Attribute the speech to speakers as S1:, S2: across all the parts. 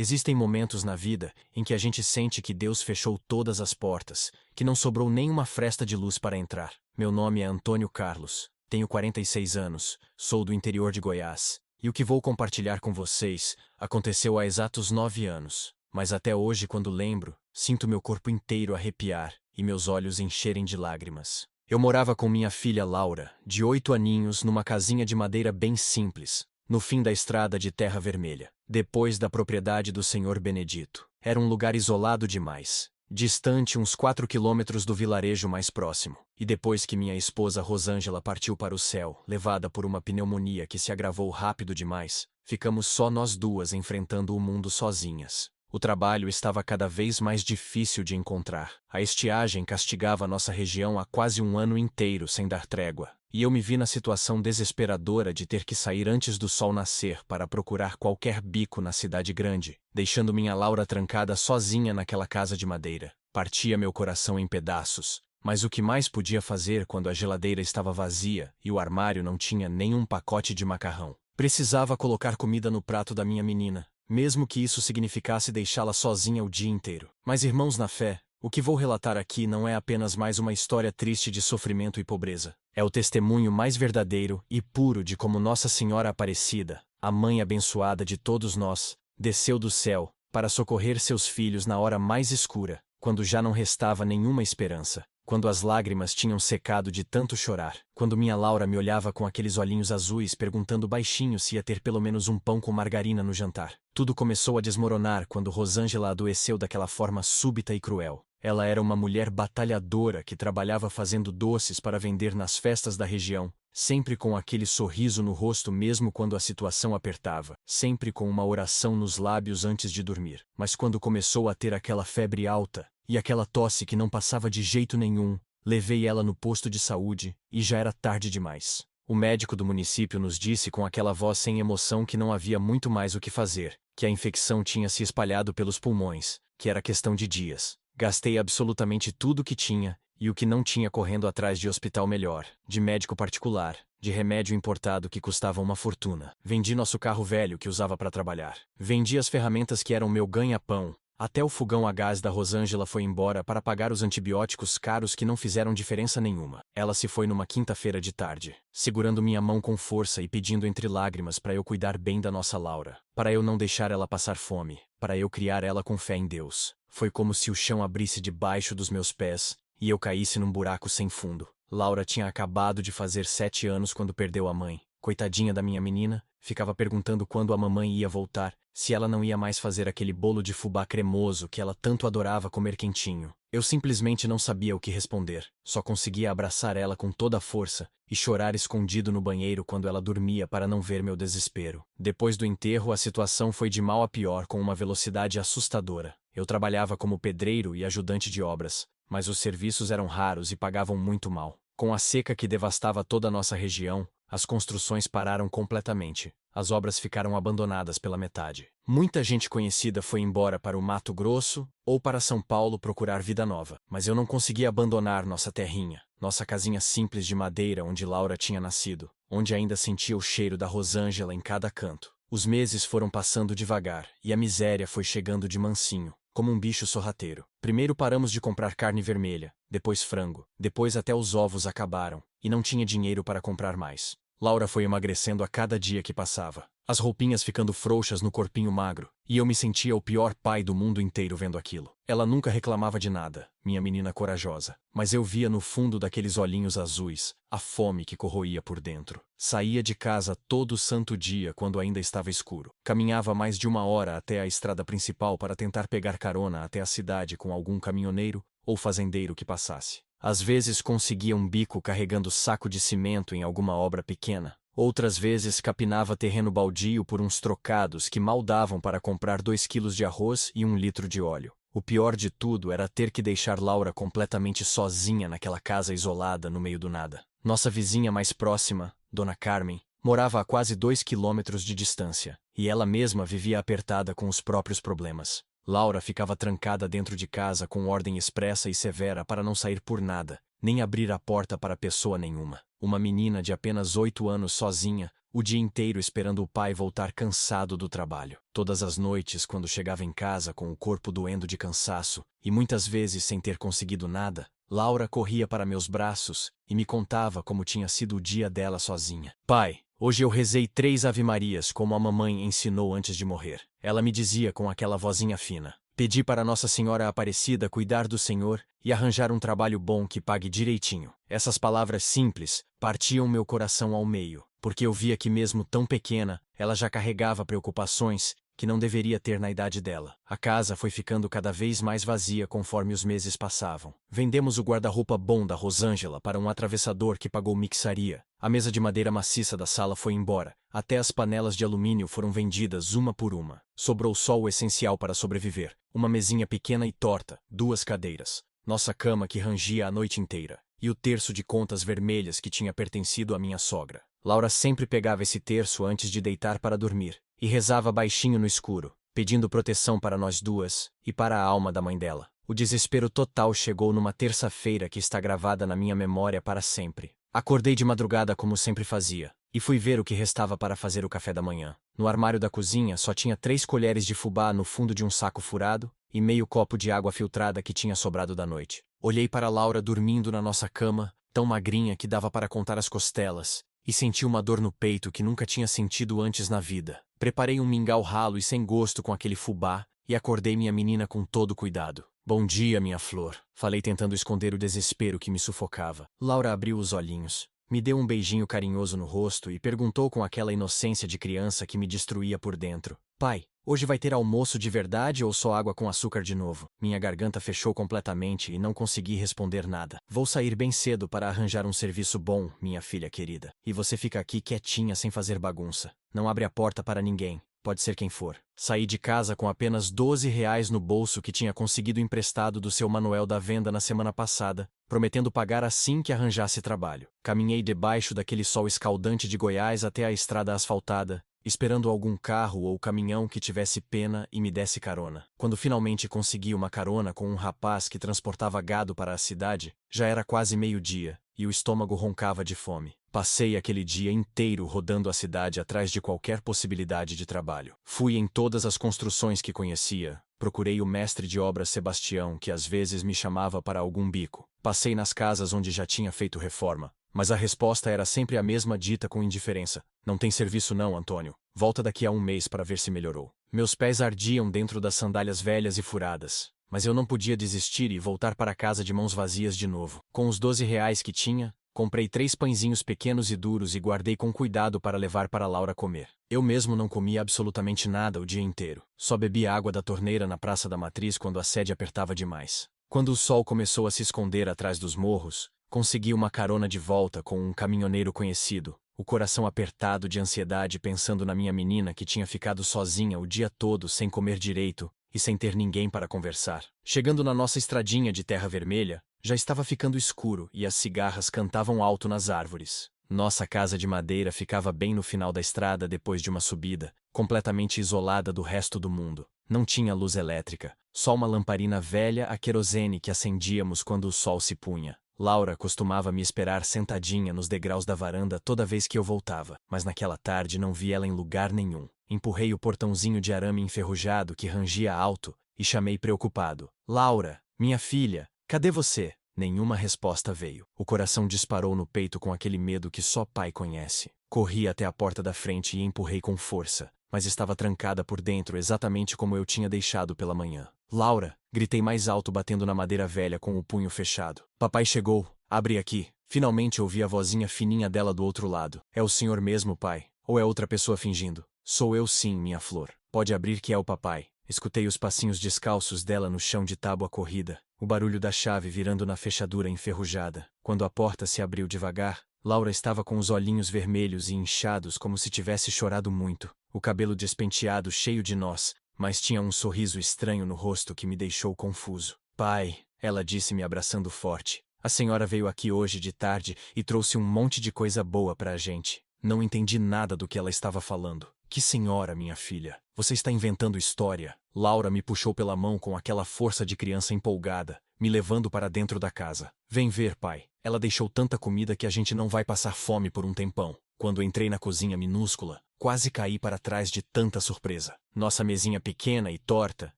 S1: Existem momentos na vida em que a gente sente que Deus fechou todas as portas, que não sobrou nenhuma fresta de luz para entrar. Meu nome é Antônio Carlos, tenho 46 anos, sou do interior de Goiás, e o que vou compartilhar com vocês aconteceu há exatos 9 anos. Mas até hoje, quando lembro, sinto meu corpo inteiro arrepiar e meus olhos encherem de lágrimas. Eu morava com minha filha Laura, de 8 aninhos, numa casinha de madeira bem simples, no fim da estrada de terra vermelha, depois da propriedade do senhor Benedito. Era um lugar isolado demais, distante uns 4 quilômetros do vilarejo mais próximo. E depois que minha esposa Rosângela partiu para o céu, levada por uma pneumonia que se agravou rápido demais, ficamos só nós duas enfrentando o mundo sozinhas. O trabalho estava cada vez mais difícil de encontrar. A estiagem castigava nossa região há quase um ano inteiro sem dar trégua. E eu me vi na situação desesperadora de ter que sair antes do sol nascer para procurar qualquer bico na cidade grande, deixando minha Laura trancada sozinha naquela casa de madeira. Partia meu coração em pedaços. Mas o que mais podia fazer quando a geladeira estava vazia e o armário não tinha nenhum pacote de macarrão? Precisava colocar comida no prato da minha menina, mesmo que isso significasse deixá-la sozinha o dia inteiro. Mas, irmãos na fé, o que vou relatar aqui não é apenas mais uma história triste de sofrimento e pobreza. É o testemunho mais verdadeiro e puro de como Nossa Senhora Aparecida, a mãe abençoada de todos nós, desceu do céu para socorrer seus filhos na hora mais escura, quando já não restava nenhuma esperança, quando as lágrimas tinham secado de tanto chorar, quando minha Laura me olhava com aqueles olhinhos azuis perguntando baixinho se ia ter pelo menos um pão com margarina no jantar. Tudo começou a desmoronar quando Rosângela adoeceu daquela forma súbita e cruel. Ela era uma mulher batalhadora que trabalhava fazendo doces para vender nas festas da região, sempre com aquele sorriso no rosto mesmo quando a situação apertava, sempre com uma oração nos lábios antes de dormir. Mas quando começou a ter aquela febre alta e aquela tosse que não passava de jeito nenhum, levei ela no posto de saúde e já era tarde demais. O médico do município nos disse com aquela voz sem emoção que não havia muito mais o que fazer, que a infecção tinha se espalhado pelos pulmões, que era questão de dias. Gastei absolutamente tudo o que tinha, e o que não tinha correndo atrás de hospital melhor, de médico particular, de remédio importado que custava uma fortuna. Vendi nosso carro velho que usava para trabalhar. Vendi as ferramentas que eram meu ganha-pão. Até o fogão a gás da Rosângela foi embora para pagar os antibióticos caros que não fizeram diferença nenhuma. Ela se foi numa quinta-feira de tarde, segurando minha mão com força e pedindo entre lágrimas para eu cuidar bem da nossa Laura, para eu não deixar ela passar fome, para eu criar ela com fé em Deus. Foi como se o chão abrisse debaixo dos meus pés e eu caísse num buraco sem fundo. Laura tinha acabado de fazer 7 anos quando perdeu a mãe. Coitadinha da minha menina, ficava perguntando quando a mamãe ia voltar, se ela não ia mais fazer aquele bolo de fubá cremoso que ela tanto adorava comer quentinho. Eu simplesmente não sabia o que responder, só conseguia abraçar ela com toda a força e chorar escondido no banheiro quando ela dormia para não ver meu desespero. Depois do enterro, a situação foi de mal a pior com uma velocidade assustadora. Eu trabalhava como pedreiro e ajudante de obras, mas os serviços eram raros e pagavam muito mal. Com a seca que devastava toda a nossa região, as construções pararam completamente. As obras ficaram abandonadas pela metade. Muita gente conhecida foi embora para o Mato Grosso ou para São Paulo procurar vida nova, mas eu não conseguia abandonar nossa terrinha, nossa casinha simples de madeira onde Laura tinha nascido, onde ainda sentia o cheiro da Rosângela em cada canto. Os meses foram passando devagar e a miséria foi chegando de mansinho, como um bicho sorrateiro. Primeiro paramos de comprar carne vermelha, depois frango, depois até os ovos acabaram, e não tinha dinheiro para comprar mais. Laura foi emagrecendo a cada dia que passava, as roupinhas ficando frouxas no corpinho magro, e eu me sentia o pior pai do mundo inteiro vendo aquilo. Ela nunca reclamava de nada, minha menina corajosa, mas eu via no fundo daqueles olhinhos azuis a fome que corroía por dentro. Saía de casa todo santo dia quando ainda estava escuro. Caminhava mais de 1 hora até a estrada principal para tentar pegar carona até a cidade com algum caminhoneiro ou fazendeiro que passasse. Às vezes conseguia um bico carregando saco de cimento em alguma obra pequena. Outras vezes capinava terreno baldio por uns trocados que mal davam para comprar 2 quilos de arroz e 1 litro de óleo. O pior de tudo era ter que deixar Laura completamente sozinha naquela casa isolada no meio do nada. Nossa vizinha mais próxima, Dona Carmen, morava a quase 2 quilômetros de distância, e ela mesma vivia apertada com os próprios problemas. Laura ficava trancada dentro de casa com ordem expressa e severa para não sair por nada, nem abrir a porta para pessoa nenhuma. Uma menina de apenas 8 anos sozinha, o dia inteiro esperando o pai voltar cansado do trabalho. Todas as noites, quando chegava em casa com o corpo doendo de cansaço, e muitas vezes sem ter conseguido nada, Laura corria para meus braços e me contava como tinha sido o dia dela sozinha. Pai, hoje eu rezei 3 ave-marias como a mamãe ensinou antes de morrer. Ela me dizia com aquela vozinha fina. Pedi para Nossa Senhora Aparecida cuidar do Senhor e arranjar um trabalho bom que pague direitinho. Essas palavras simples partiam meu coração ao meio, porque eu via que mesmo tão pequena, ela já carregava preocupações que não deveria ter na idade dela. A casa foi ficando cada vez mais vazia conforme os meses passavam. Vendemos o guarda-roupa bom da Rosângela para um atravessador que pagou mixaria. A mesa de madeira maciça da sala foi embora. Até as panelas de alumínio foram vendidas uma por uma. Sobrou só o essencial para sobreviver. Uma mesinha pequena e torta, 2 cadeiras. Nossa cama que rangia a noite inteira. E o terço de contas vermelhas que tinha pertencido à minha sogra. Laura sempre pegava esse terço antes de deitar para dormir. E rezava baixinho no escuro, pedindo proteção para nós duas e para a alma da mãe dela. O desespero total chegou numa terça-feira que está gravada na minha memória para sempre. Acordei de madrugada como sempre fazia, e fui ver o que restava para fazer o café da manhã. No armário da cozinha só tinha 3 colheres de fubá no fundo de um saco furado e meio copo de água filtrada que tinha sobrado da noite. Olhei para Laura dormindo na nossa cama, tão magrinha que dava para contar as costelas, e senti uma dor no peito que nunca tinha sentido antes na vida. Preparei um mingau ralo e sem gosto com aquele fubá e acordei minha menina com todo cuidado. Bom dia, minha flor, falei tentando esconder o desespero que me sufocava. Laura abriu os olhinhos, me deu um beijinho carinhoso no rosto e perguntou com aquela inocência de criança que me destruía por dentro. Pai, hoje vai ter almoço de verdade ou só água com açúcar de novo? Minha garganta fechou completamente e não consegui responder nada. Vou sair bem cedo para arranjar um serviço bom, minha filha querida. E você fica aqui quietinha sem fazer bagunça. Não abre a porta para ninguém. Pode ser quem for. Saí de casa com apenas 12 reais no bolso que tinha conseguido emprestado do seu Manuel da venda na semana passada, prometendo pagar assim que arranjasse trabalho. Caminhei debaixo daquele sol escaldante de Goiás até a estrada asfaltada, esperando algum carro ou caminhão que tivesse pena e me desse carona. Quando finalmente consegui uma carona com um rapaz que transportava gado para a cidade, já era quase meio-dia, e o estômago roncava de fome. Passei aquele dia inteiro rodando a cidade atrás de qualquer possibilidade de trabalho. Fui em todas as construções que conhecia, procurei o mestre de obras Sebastião, que às vezes me chamava para algum bico. Passei nas casas onde já tinha feito reforma, mas a resposta era sempre a mesma dita com indiferença. Não tem serviço não, Antônio. Volta daqui a um mês para ver se melhorou. Meus pés ardiam dentro das sandálias velhas e furadas, mas eu não podia desistir e voltar para casa de mãos vazias de novo. Com os 12 reais que tinha, comprei 3 pãezinhos pequenos e duros e guardei com cuidado para levar para Laura comer. Eu mesmo não comia absolutamente nada o dia inteiro. Só bebia água da torneira na Praça da Matriz quando a sede apertava demais. Quando o sol começou a se esconder atrás dos morros, consegui uma carona de volta com um caminhoneiro conhecido, o coração apertado de ansiedade pensando na minha menina que tinha ficado sozinha o dia todo sem comer direito e sem ter ninguém para conversar. Chegando na nossa estradinha de terra vermelha, já estava ficando escuro e as cigarras cantavam alto nas árvores. Nossa casa de madeira ficava bem no final da estrada depois de uma subida, completamente isolada do resto do mundo. Não tinha luz elétrica, só uma lamparina velha a querosene que acendíamos quando o sol se punha. Laura costumava me esperar sentadinha nos degraus da varanda toda vez que eu voltava, mas naquela tarde não vi ela em lugar nenhum. Empurrei o portãozinho de arame enferrujado que rangia alto e chamei preocupado. Laura, minha filha, cadê você? Nenhuma resposta veio. O coração disparou no peito com aquele medo que só pai conhece. Corri até a porta da frente e empurrei com força, mas estava trancada por dentro exatamente como eu tinha deixado pela manhã. Laura, gritei mais alto batendo na madeira velha com o punho fechado. Papai chegou, abre aqui. Finalmente ouvi a vozinha fininha dela do outro lado. É o senhor mesmo, pai? Ou é outra pessoa fingindo? Sou eu sim, minha flor. Pode abrir que é o papai. Escutei os passinhos descalços dela no chão de tábua corrida, o barulho da chave virando na fechadura enferrujada. Quando a porta se abriu devagar, Laura estava com os olhinhos vermelhos e inchados como se tivesse chorado muito, o cabelo despenteado cheio de nós, mas tinha um sorriso estranho no rosto que me deixou confuso. Pai, ela disse me abraçando forte, a senhora veio aqui hoje de tarde e trouxe um monte de coisa boa pra gente. Não entendi nada do que ela estava falando. Que senhora, minha filha? Você está inventando história. Laura me puxou pela mão com aquela força de criança empolgada, me levando para dentro da casa. Vem ver, pai. Ela deixou tanta comida que a gente não vai passar fome por um tempão. Quando entrei na cozinha minúscula, quase caí para trás de tanta surpresa. Nossa mesinha pequena e torta,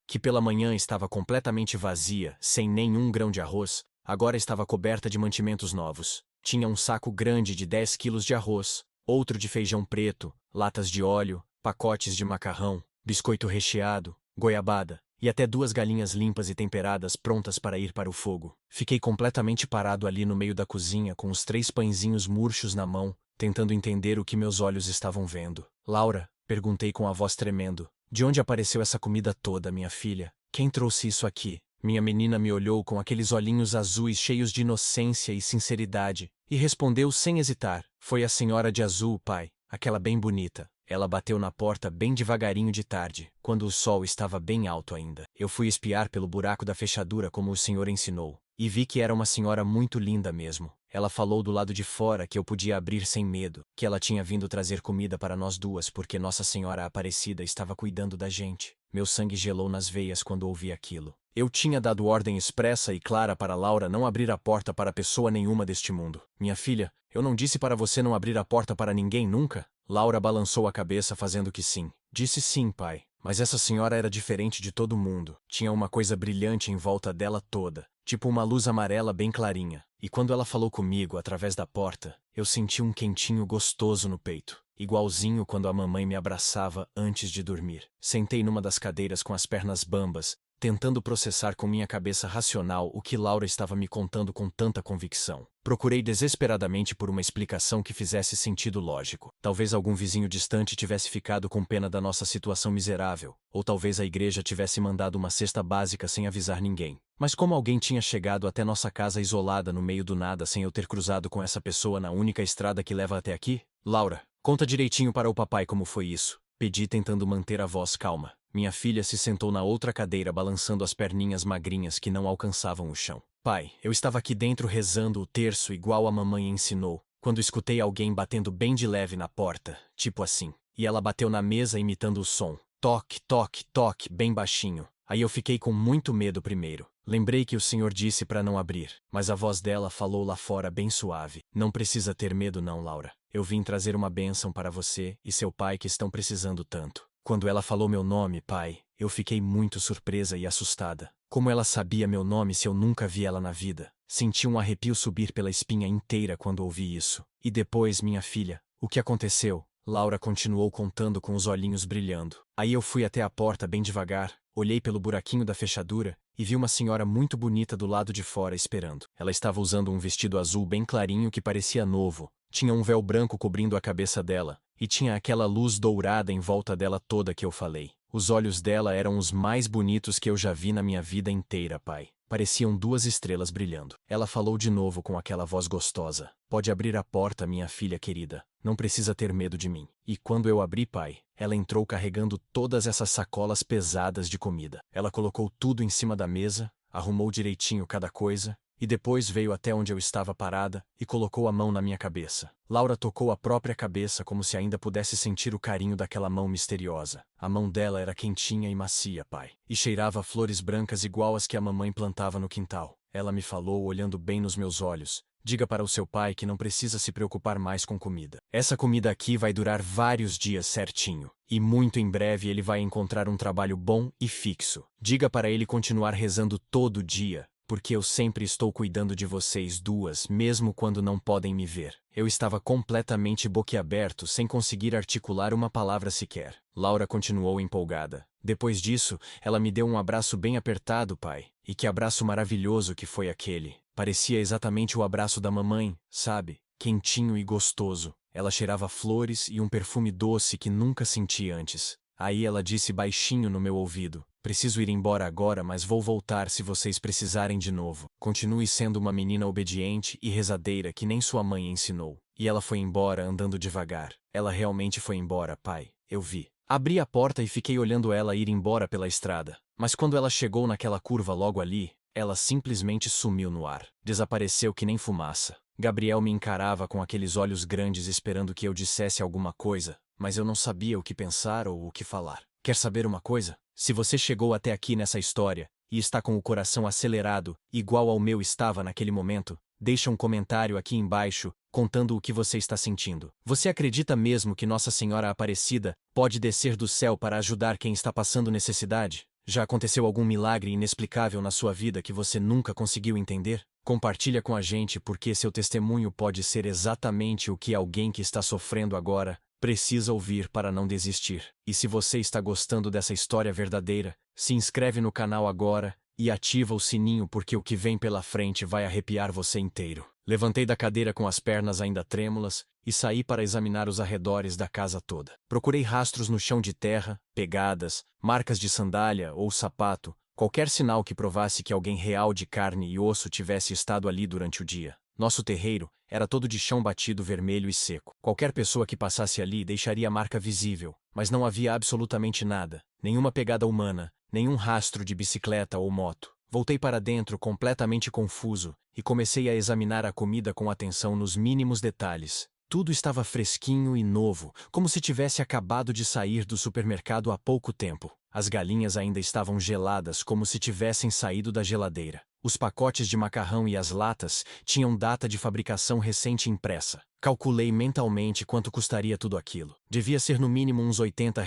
S1: que pela manhã estava completamente vazia, sem nenhum grão de arroz, agora estava coberta de mantimentos novos. Tinha um saco grande de 10 quilos de arroz, outro de feijão preto, latas de óleo, pacotes de macarrão, biscoito recheado, goiabada, e até 2 galinhas limpas e temperadas prontas para ir para o fogo. Fiquei completamente parado ali no meio da cozinha com os 3 pãezinhos murchos na mão, tentando entender o que meus olhos estavam vendo. Laura, perguntei com a voz tremendo, de onde apareceu essa comida toda, minha filha? Quem trouxe isso aqui? Minha menina me olhou com aqueles olhinhos azuis cheios de inocência e sinceridade, e respondeu sem hesitar, foi a senhora de azul, pai, aquela bem bonita. Ela bateu na porta bem devagarinho de tarde, quando o sol estava bem alto ainda. Eu fui espiar pelo buraco da fechadura como o senhor ensinou, e vi que era uma senhora muito linda mesmo. Ela falou do lado de fora que eu podia abrir sem medo, que ela tinha vindo trazer comida para nós duas porque Nossa Senhora Aparecida estava cuidando da gente. Meu sangue gelou nas veias quando ouvi aquilo. Eu tinha dado ordem expressa e clara para Laura não abrir a porta para pessoa nenhuma deste mundo. Minha filha, eu não disse para você não abrir a porta para ninguém nunca? Laura balançou a cabeça fazendo que sim. Disse sim, pai. Mas essa senhora era diferente de todo mundo. Tinha uma coisa brilhante em volta dela toda, tipo uma luz amarela bem clarinha. E quando ela falou comigo através da porta, eu senti um quentinho gostoso no peito, igualzinho quando a mamãe me abraçava antes de dormir. Sentei numa das cadeiras com as pernas bambas, tentando processar com minha cabeça racional o que Laura estava me contando com tanta convicção. Procurei desesperadamente por uma explicação que fizesse sentido lógico. Talvez algum vizinho distante tivesse ficado com pena da nossa situação miserável, ou talvez a igreja tivesse mandado uma cesta básica sem avisar ninguém. Mas como alguém tinha chegado até nossa casa isolada no meio do nada sem eu ter cruzado com essa pessoa na única estrada que leva até aqui? Laura, conta direitinho para o papai como foi isso. Pedi tentando manter a voz calma. Minha filha se sentou na outra cadeira balançando as perninhas magrinhas que não alcançavam o chão. Pai, eu estava aqui dentro rezando o terço igual a mamãe ensinou, quando escutei alguém batendo bem de leve na porta, tipo assim. E ela bateu na mesa imitando o som. Toque, toque, toque, bem baixinho. Aí eu fiquei com muito medo primeiro. Lembrei que o senhor disse para não abrir, mas a voz dela falou lá fora bem suave. Não precisa ter medo não, Laura. Eu vim trazer uma bênção para você e seu pai que estão precisando tanto. Quando ela falou meu nome, pai, eu fiquei muito surpresa e assustada. Como ela sabia meu nome se eu nunca vi ela na vida? Senti um arrepio subir pela espinha inteira quando ouvi isso. E depois, minha filha, o que aconteceu? Laura continuou contando com os olhinhos brilhando. Aí eu fui até a porta bem devagar, olhei pelo buraquinho da fechadura e vi uma senhora muito bonita do lado de fora esperando. Ela estava usando um vestido azul bem clarinho que parecia novo. Tinha um véu branco cobrindo a cabeça dela, e tinha aquela luz dourada em volta dela toda que eu falei. Os olhos dela eram os mais bonitos que eu já vi na minha vida inteira, pai. Pareciam 2 estrelas brilhando. Ela falou de novo com aquela voz gostosa. Pode abrir a porta, minha filha querida. Não precisa ter medo de mim. E quando eu abri, pai, ela entrou carregando todas essas sacolas pesadas de comida. Ela colocou tudo em cima da mesa, arrumou direitinho cada coisa, e depois veio até onde eu estava parada e colocou a mão na minha cabeça. Laura tocou a própria cabeça como se ainda pudesse sentir o carinho daquela mão misteriosa. A mão dela era quentinha e macia, pai, e cheirava a flores brancas igual as que a mamãe plantava no quintal. Ela me falou, olhando bem nos meus olhos, diga para o seu pai que não precisa se preocupar mais com comida. Essa comida aqui vai durar vários dias certinho. E muito em breve ele vai encontrar um trabalho bom e fixo. Diga para ele continuar rezando todo dia, porque eu sempre estou cuidando de vocês duas, mesmo quando não podem me ver. Eu estava completamente boquiaberto, sem conseguir articular uma palavra sequer. Laura continuou empolgada. Depois disso, ela me deu um abraço bem apertado, pai. E que abraço maravilhoso que foi aquele. Parecia exatamente o abraço da mamãe, sabe? Quentinho e gostoso. Ela cheirava flores e um perfume doce que nunca senti antes. Aí ela disse baixinho no meu ouvido: preciso ir embora agora, mas vou voltar se vocês precisarem de novo. Continue sendo uma menina obediente e rezadeira que nem sua mãe ensinou. E ela foi embora andando devagar. Ela realmente foi embora, pai. Eu vi. Abri a porta e fiquei olhando ela ir embora pela estrada. Mas quando ela chegou naquela curva logo ali, ela simplesmente sumiu no ar. Desapareceu que nem fumaça. Gabriel me encarava com aqueles olhos grandes esperando que eu dissesse alguma coisa, mas eu não sabia o que pensar ou o que falar. Quer saber uma coisa? Se você chegou até aqui nessa história e está com o coração acelerado, igual ao meu estava naquele momento, deixa um comentário aqui embaixo contando o que você está sentindo. Você acredita mesmo que Nossa Senhora Aparecida pode descer do céu para ajudar quem está passando necessidade? Já aconteceu algum milagre inexplicável na sua vida que você nunca conseguiu entender? Compartilha com a gente porque seu testemunho pode ser exatamente o que alguém que está sofrendo agora precisa ouvir para não desistir. E se você está gostando dessa história verdadeira, se inscreve no canal agora e ativa o sininho porque o que vem pela frente vai arrepiar você inteiro. Levantei da cadeira com as pernas ainda trêmulas e saí para examinar os arredores da casa toda. Procurei rastros no chão de terra, pegadas, marcas de sandália ou sapato, qualquer sinal que provasse que alguém real de carne e osso tivesse estado ali durante o dia. Nosso terreiro era todo de chão batido vermelho e seco. Qualquer pessoa que passasse ali deixaria a marca visível, mas não havia absolutamente nada, nenhuma pegada humana, nenhum rastro de bicicleta ou moto. Voltei para dentro completamente confuso e comecei a examinar a comida com atenção nos mínimos detalhes. Tudo estava fresquinho e novo, como se tivesse acabado de sair do supermercado há pouco tempo. As galinhas ainda estavam geladas, como se tivessem saído da geladeira. Os pacotes de macarrão e as latas tinham data de fabricação recente impressa. Calculei mentalmente quanto custaria tudo aquilo. Devia ser no mínimo uns R$ 80.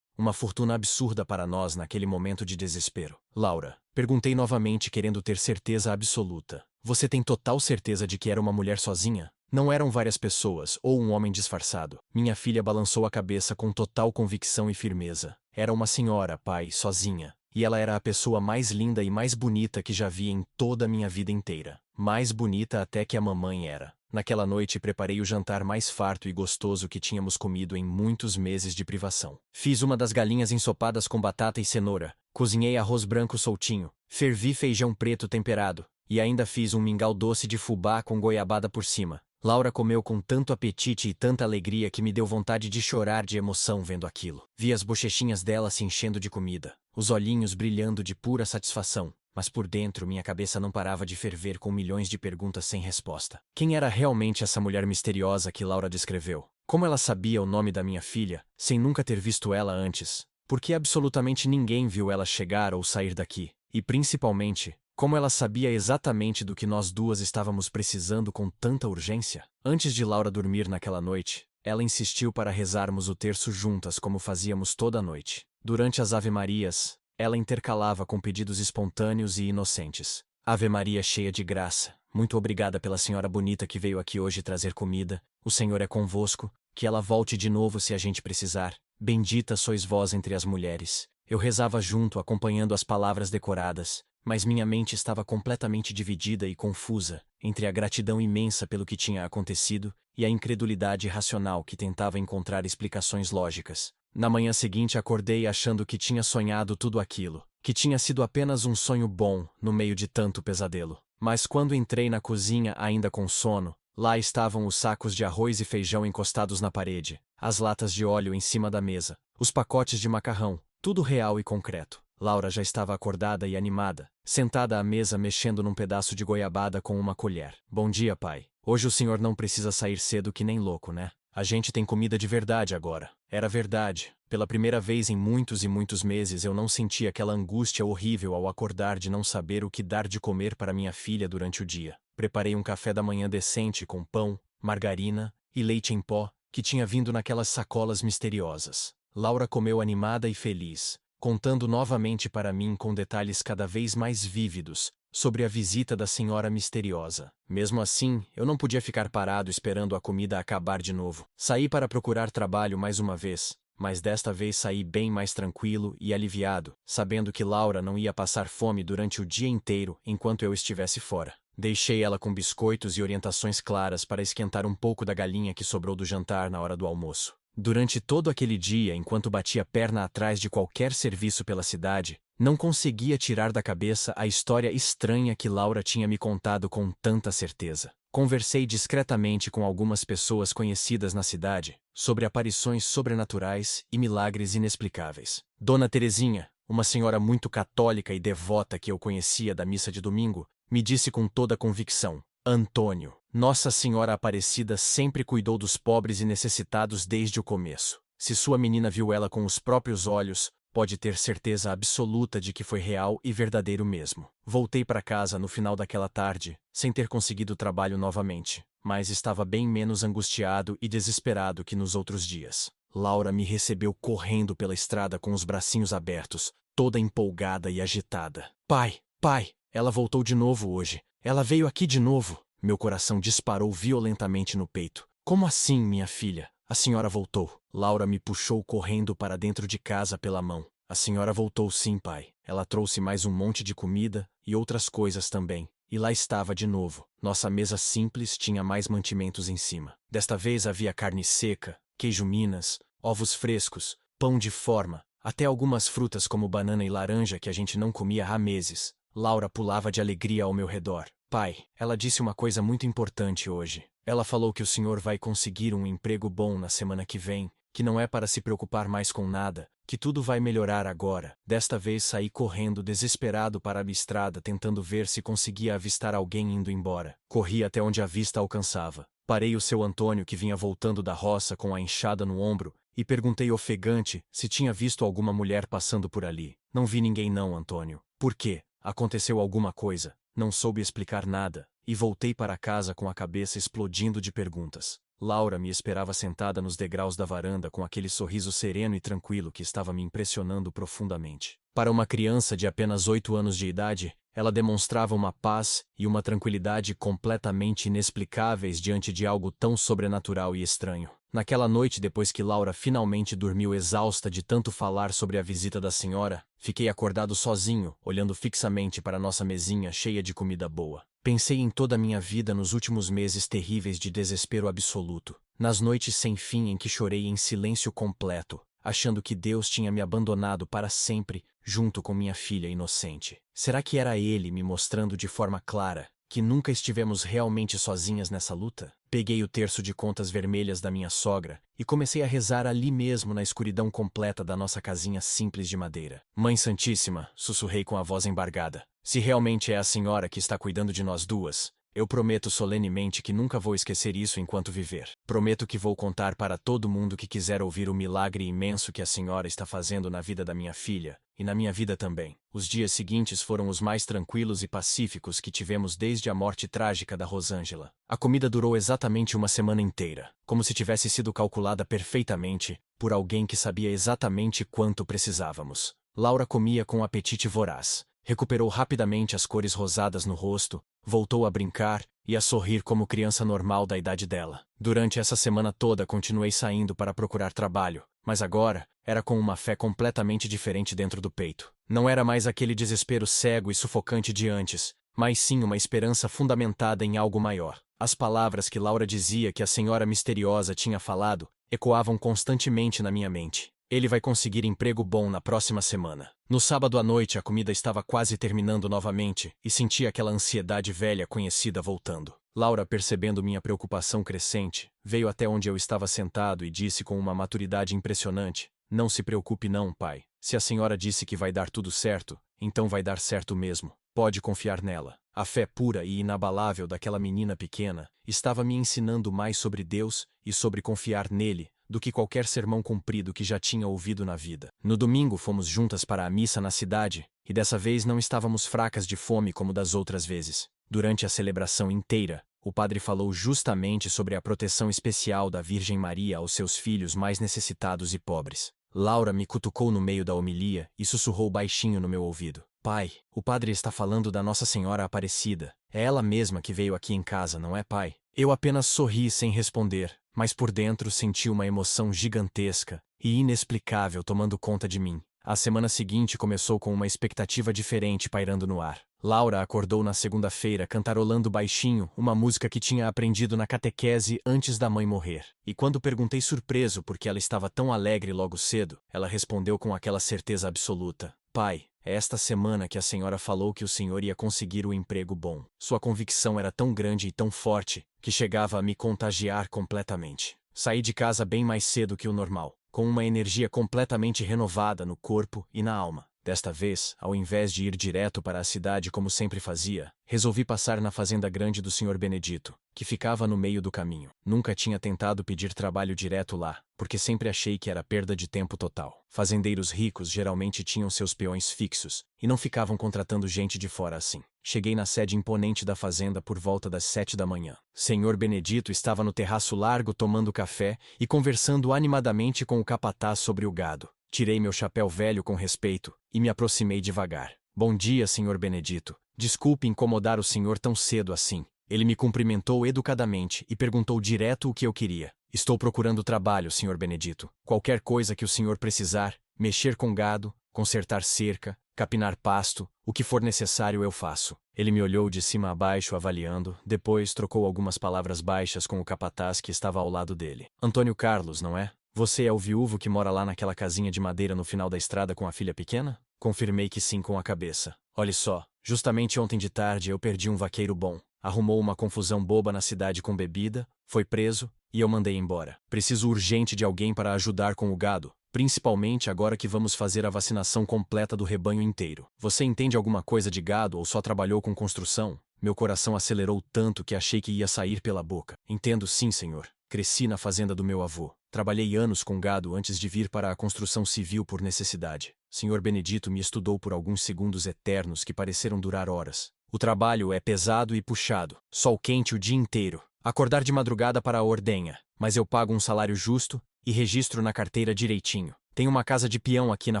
S1: Uma fortuna absurda para nós naquele momento de desespero. Laura, perguntei novamente querendo ter certeza absoluta. Você tem total certeza de que era uma mulher sozinha? Não eram várias pessoas ou um homem disfarçado. Minha filha balançou a cabeça com total convicção e firmeza. Era uma senhora, pai, sozinha. E ela era a pessoa mais linda e mais bonita que já vi em toda a minha vida inteira. Mais bonita até que a mamãe era. Naquela noite preparei o jantar mais farto e gostoso que tínhamos comido em muitos meses de privação. Fiz uma das galinhas ensopadas com batata e cenoura, cozinhei arroz branco soltinho, fervi feijão preto temperado, e ainda fiz um mingau doce de fubá com goiabada por cima. Laura comeu com tanto apetite e tanta alegria que me deu vontade de chorar de emoção vendo aquilo. Vi as bochechinhas dela se enchendo de comida, os olhinhos brilhando de pura satisfação. Mas por dentro minha cabeça não parava de ferver com milhões de perguntas sem resposta. Quem era realmente essa mulher misteriosa que Laura descreveu? Como ela sabia o nome da minha filha, sem nunca ter visto ela antes? Por que absolutamente ninguém viu ela chegar ou sair daqui? E principalmente, como ela sabia exatamente do que nós duas estávamos precisando com tanta urgência? Antes de Laura dormir naquela noite, ela insistiu para rezarmos o terço juntas como fazíamos toda a noite. Durante as Ave-Marias, ela intercalava com pedidos espontâneos e inocentes. Ave Maria cheia de graça, muito obrigada pela senhora bonita que veio aqui hoje trazer comida, o Senhor é convosco, que ela volte de novo se a gente precisar, bendita sois vós entre as mulheres. Eu rezava junto, acompanhando as palavras decoradas, mas minha mente estava completamente dividida e confusa entre a gratidão imensa pelo que tinha acontecido e a incredulidade irracional que tentava encontrar explicações lógicas. Na manhã seguinte acordei achando que tinha sonhado tudo aquilo, que tinha sido apenas um sonho bom no meio de tanto pesadelo. Mas quando entrei na cozinha ainda com sono, lá estavam os sacos de arroz e feijão encostados na parede, as latas de óleo em cima da mesa, os pacotes de macarrão, tudo real e concreto. Laura já estava acordada e animada, sentada à mesa mexendo num pedaço de goiabada com uma colher. Bom dia, pai. Hoje o senhor não precisa sair cedo que nem louco, né? A gente tem comida de verdade agora. Era verdade. Pela primeira vez em muitos e muitos meses eu não senti aquela angústia horrível ao acordar de não saber o que dar de comer para minha filha durante o dia. Preparei um café da manhã decente com pão, margarina e leite em pó, que tinha vindo naquelas sacolas misteriosas. Laura comeu animada e feliz, contando novamente para mim com detalhes cada vez mais vívidos sobre a visita da senhora misteriosa. Mesmo assim, eu não podia ficar parado esperando a comida acabar de novo. Saí para procurar trabalho mais uma vez, mas desta vez saí bem mais tranquilo e aliviado, sabendo que Laura não ia passar fome durante o dia inteiro enquanto eu estivesse fora. Deixei ela com biscoitos e orientações claras para esquentar um pouco da galinha que sobrou do jantar na hora do almoço. Durante todo aquele dia, enquanto batia perna atrás de qualquer serviço pela cidade, não conseguia tirar da cabeça a história estranha que Laura tinha me contado com tanta certeza. Conversei discretamente com algumas pessoas conhecidas na cidade sobre aparições sobrenaturais e milagres inexplicáveis. Dona Terezinha, uma senhora muito católica e devota que eu conhecia da missa de domingo, me disse com toda convicção: Antônio, Nossa Senhora Aparecida sempre cuidou dos pobres e necessitados desde o começo. Se sua menina viu ela com os próprios olhos, pode ter certeza absoluta de que foi real e verdadeiro mesmo. Voltei para casa no final daquela tarde, sem ter conseguido trabalho novamente, mas estava bem menos angustiado e desesperado que nos outros dias. Laura me recebeu correndo pela estrada com os bracinhos abertos, toda empolgada e agitada. Pai, pai, ela voltou de novo hoje. Ela veio aqui de novo. Meu coração disparou violentamente no peito. Como assim, minha filha? A senhora voltou. Laura me puxou correndo para dentro de casa pela mão. A senhora voltou sim, pai. Ela trouxe mais um monte de comida e outras coisas também. E lá estava de novo. Nossa mesa simples tinha mais mantimentos em cima. Desta vez havia carne seca, queijo Minas, ovos frescos, pão de forma, até algumas frutas como banana e laranja que a gente não comia há meses. Laura pulava de alegria ao meu redor. Pai, ela disse uma coisa muito importante hoje. Ela falou que o senhor vai conseguir um emprego bom na semana que vem, que não é para se preocupar mais com nada, que tudo vai melhorar agora. Desta vez saí correndo desesperado para a estrada tentando ver se conseguia avistar alguém indo embora. Corri até onde a vista alcançava. Parei o seu Antônio que vinha voltando da roça com a enxada no ombro e perguntei ofegante se tinha visto alguma mulher passando por ali. Não vi ninguém não, Antônio. Por quê? Aconteceu alguma coisa? Não soube explicar nada, e voltei para casa com a cabeça explodindo de perguntas. Laura me esperava sentada nos degraus da varanda com aquele sorriso sereno e tranquilo que estava me impressionando profundamente. Para uma criança de apenas 8 anos de idade, ela demonstrava uma paz e uma tranquilidade completamente inexplicáveis diante de algo tão sobrenatural e estranho. Naquela noite, depois que Laura finalmente dormiu exausta de tanto falar sobre a visita da senhora, fiquei acordado sozinho, olhando fixamente para nossa mesinha cheia de comida boa. Pensei em toda a minha vida nos últimos meses terríveis de desespero absoluto, nas noites sem fim em que chorei em silêncio completo, achando que Deus tinha me abandonado para sempre, junto com minha filha inocente. Será que era Ele me mostrando de forma clara que nunca estivemos realmente sozinhas nessa luta? Peguei o terço de contas vermelhas da minha sogra e comecei a rezar ali mesmo na escuridão completa da nossa casinha simples de madeira. Mãe Santíssima, sussurrei com a voz embargada, se realmente é a senhora que está cuidando de nós duas, eu prometo solenemente que nunca vou esquecer isso enquanto viver. Prometo que vou contar para todo mundo que quiser ouvir o milagre imenso que a senhora está fazendo na vida da minha filha, e na minha vida também. Os dias seguintes foram os mais tranquilos e pacíficos que tivemos desde a morte trágica da Rosângela. A comida durou exatamente uma semana inteira, como se tivesse sido calculada perfeitamente por alguém que sabia exatamente quanto precisávamos. Laura comia com um apetite voraz. Recuperou rapidamente as cores rosadas no rosto, voltou a brincar e a sorrir como criança normal da idade dela. Durante essa semana toda continuei saindo para procurar trabalho, mas agora era com uma fé completamente diferente dentro do peito. Não era mais aquele desespero cego e sufocante de antes, mas sim uma esperança fundamentada em algo maior. As palavras que Laura dizia que a senhora misteriosa tinha falado ecoavam constantemente na minha mente. Ele vai conseguir emprego bom na próxima semana. No sábado à noite a comida estava quase terminando novamente e senti aquela ansiedade velha conhecida voltando. Laura, percebendo minha preocupação crescente, veio até onde eu estava sentado e disse com uma maturidade impressionante: não se preocupe não, pai. Se a senhora disse que vai dar tudo certo, então vai dar certo mesmo. Pode confiar nela. A fé pura e inabalável daquela menina pequena estava me ensinando mais sobre Deus e sobre confiar nele do que qualquer sermão comprido que já tinha ouvido na vida. No domingo fomos juntas para a missa na cidade, e dessa vez não estávamos fracas de fome como das outras vezes. Durante a celebração inteira, o padre falou justamente sobre a proteção especial da Virgem Maria aos seus filhos mais necessitados e pobres. Laura me cutucou no meio da homilia e sussurrou baixinho no meu ouvido: pai, o padre está falando da Nossa Senhora Aparecida. É ela mesma que veio aqui em casa, não é, pai? Eu apenas sorri sem responder, mas por dentro senti uma emoção gigantesca e inexplicável tomando conta de mim. A semana seguinte começou com uma expectativa diferente pairando no ar. Laura acordou na segunda-feira cantarolando baixinho uma música que tinha aprendido na catequese antes da mãe morrer. E quando perguntei surpreso por que ela estava tão alegre logo cedo, ela respondeu com aquela certeza absoluta: pai, é esta semana que a senhora falou que o senhor ia conseguir o emprego bom. Sua convicção era tão grande e tão forte que chegava a me contagiar completamente. Saí de casa bem mais cedo que o normal, com uma energia completamente renovada no corpo e na alma. Desta vez, ao invés de ir direto para a cidade como sempre fazia, resolvi passar na fazenda grande do Sr. Benedito, que ficava no meio do caminho. Nunca tinha tentado pedir trabalho direto lá, porque sempre achei que era perda de tempo total. Fazendeiros ricos geralmente tinham seus peões fixos, e não ficavam contratando gente de fora assim. Cheguei na sede imponente da fazenda por volta das 7 da manhã. Sr. Benedito estava no terraço largo tomando café e conversando animadamente com o capataz sobre o gado. Tirei meu chapéu velho com respeito e me aproximei devagar. Bom dia, Sr. Benedito. Desculpe incomodar o senhor tão cedo assim. Ele me cumprimentou educadamente e perguntou direto o que eu queria. Estou procurando trabalho, Sr. Benedito. Qualquer coisa que o senhor precisar, mexer com gado, consertar cerca, capinar pasto, o que for necessário eu faço. Ele me olhou de cima a baixo avaliando, depois trocou algumas palavras baixas com o capataz que estava ao lado dele. Antônio Carlos, não é? Você é o viúvo que mora lá naquela casinha de madeira no final da estrada com a filha pequena? Confirmei que sim com a cabeça. Olhe só, justamente ontem de tarde eu perdi um vaqueiro bom. Arrumou uma confusão boba na cidade com bebida, foi preso, e eu mandei embora. Preciso urgente de alguém para ajudar com o gado, principalmente agora que vamos fazer a vacinação completa do rebanho inteiro. Você entende alguma coisa de gado ou só trabalhou com construção? Meu coração acelerou tanto que achei que ia sair pela boca. Entendo sim, senhor. Cresci na fazenda do meu avô. Trabalhei anos com gado antes de vir para a construção civil por necessidade. Sr. Benedito me estudou por alguns segundos eternos que pareceram durar horas. O trabalho é pesado e puxado. Sol quente o dia inteiro. Acordar de madrugada para a ordenha. Mas eu pago um salário justo e registro na carteira direitinho. Tem uma casa de peão aqui na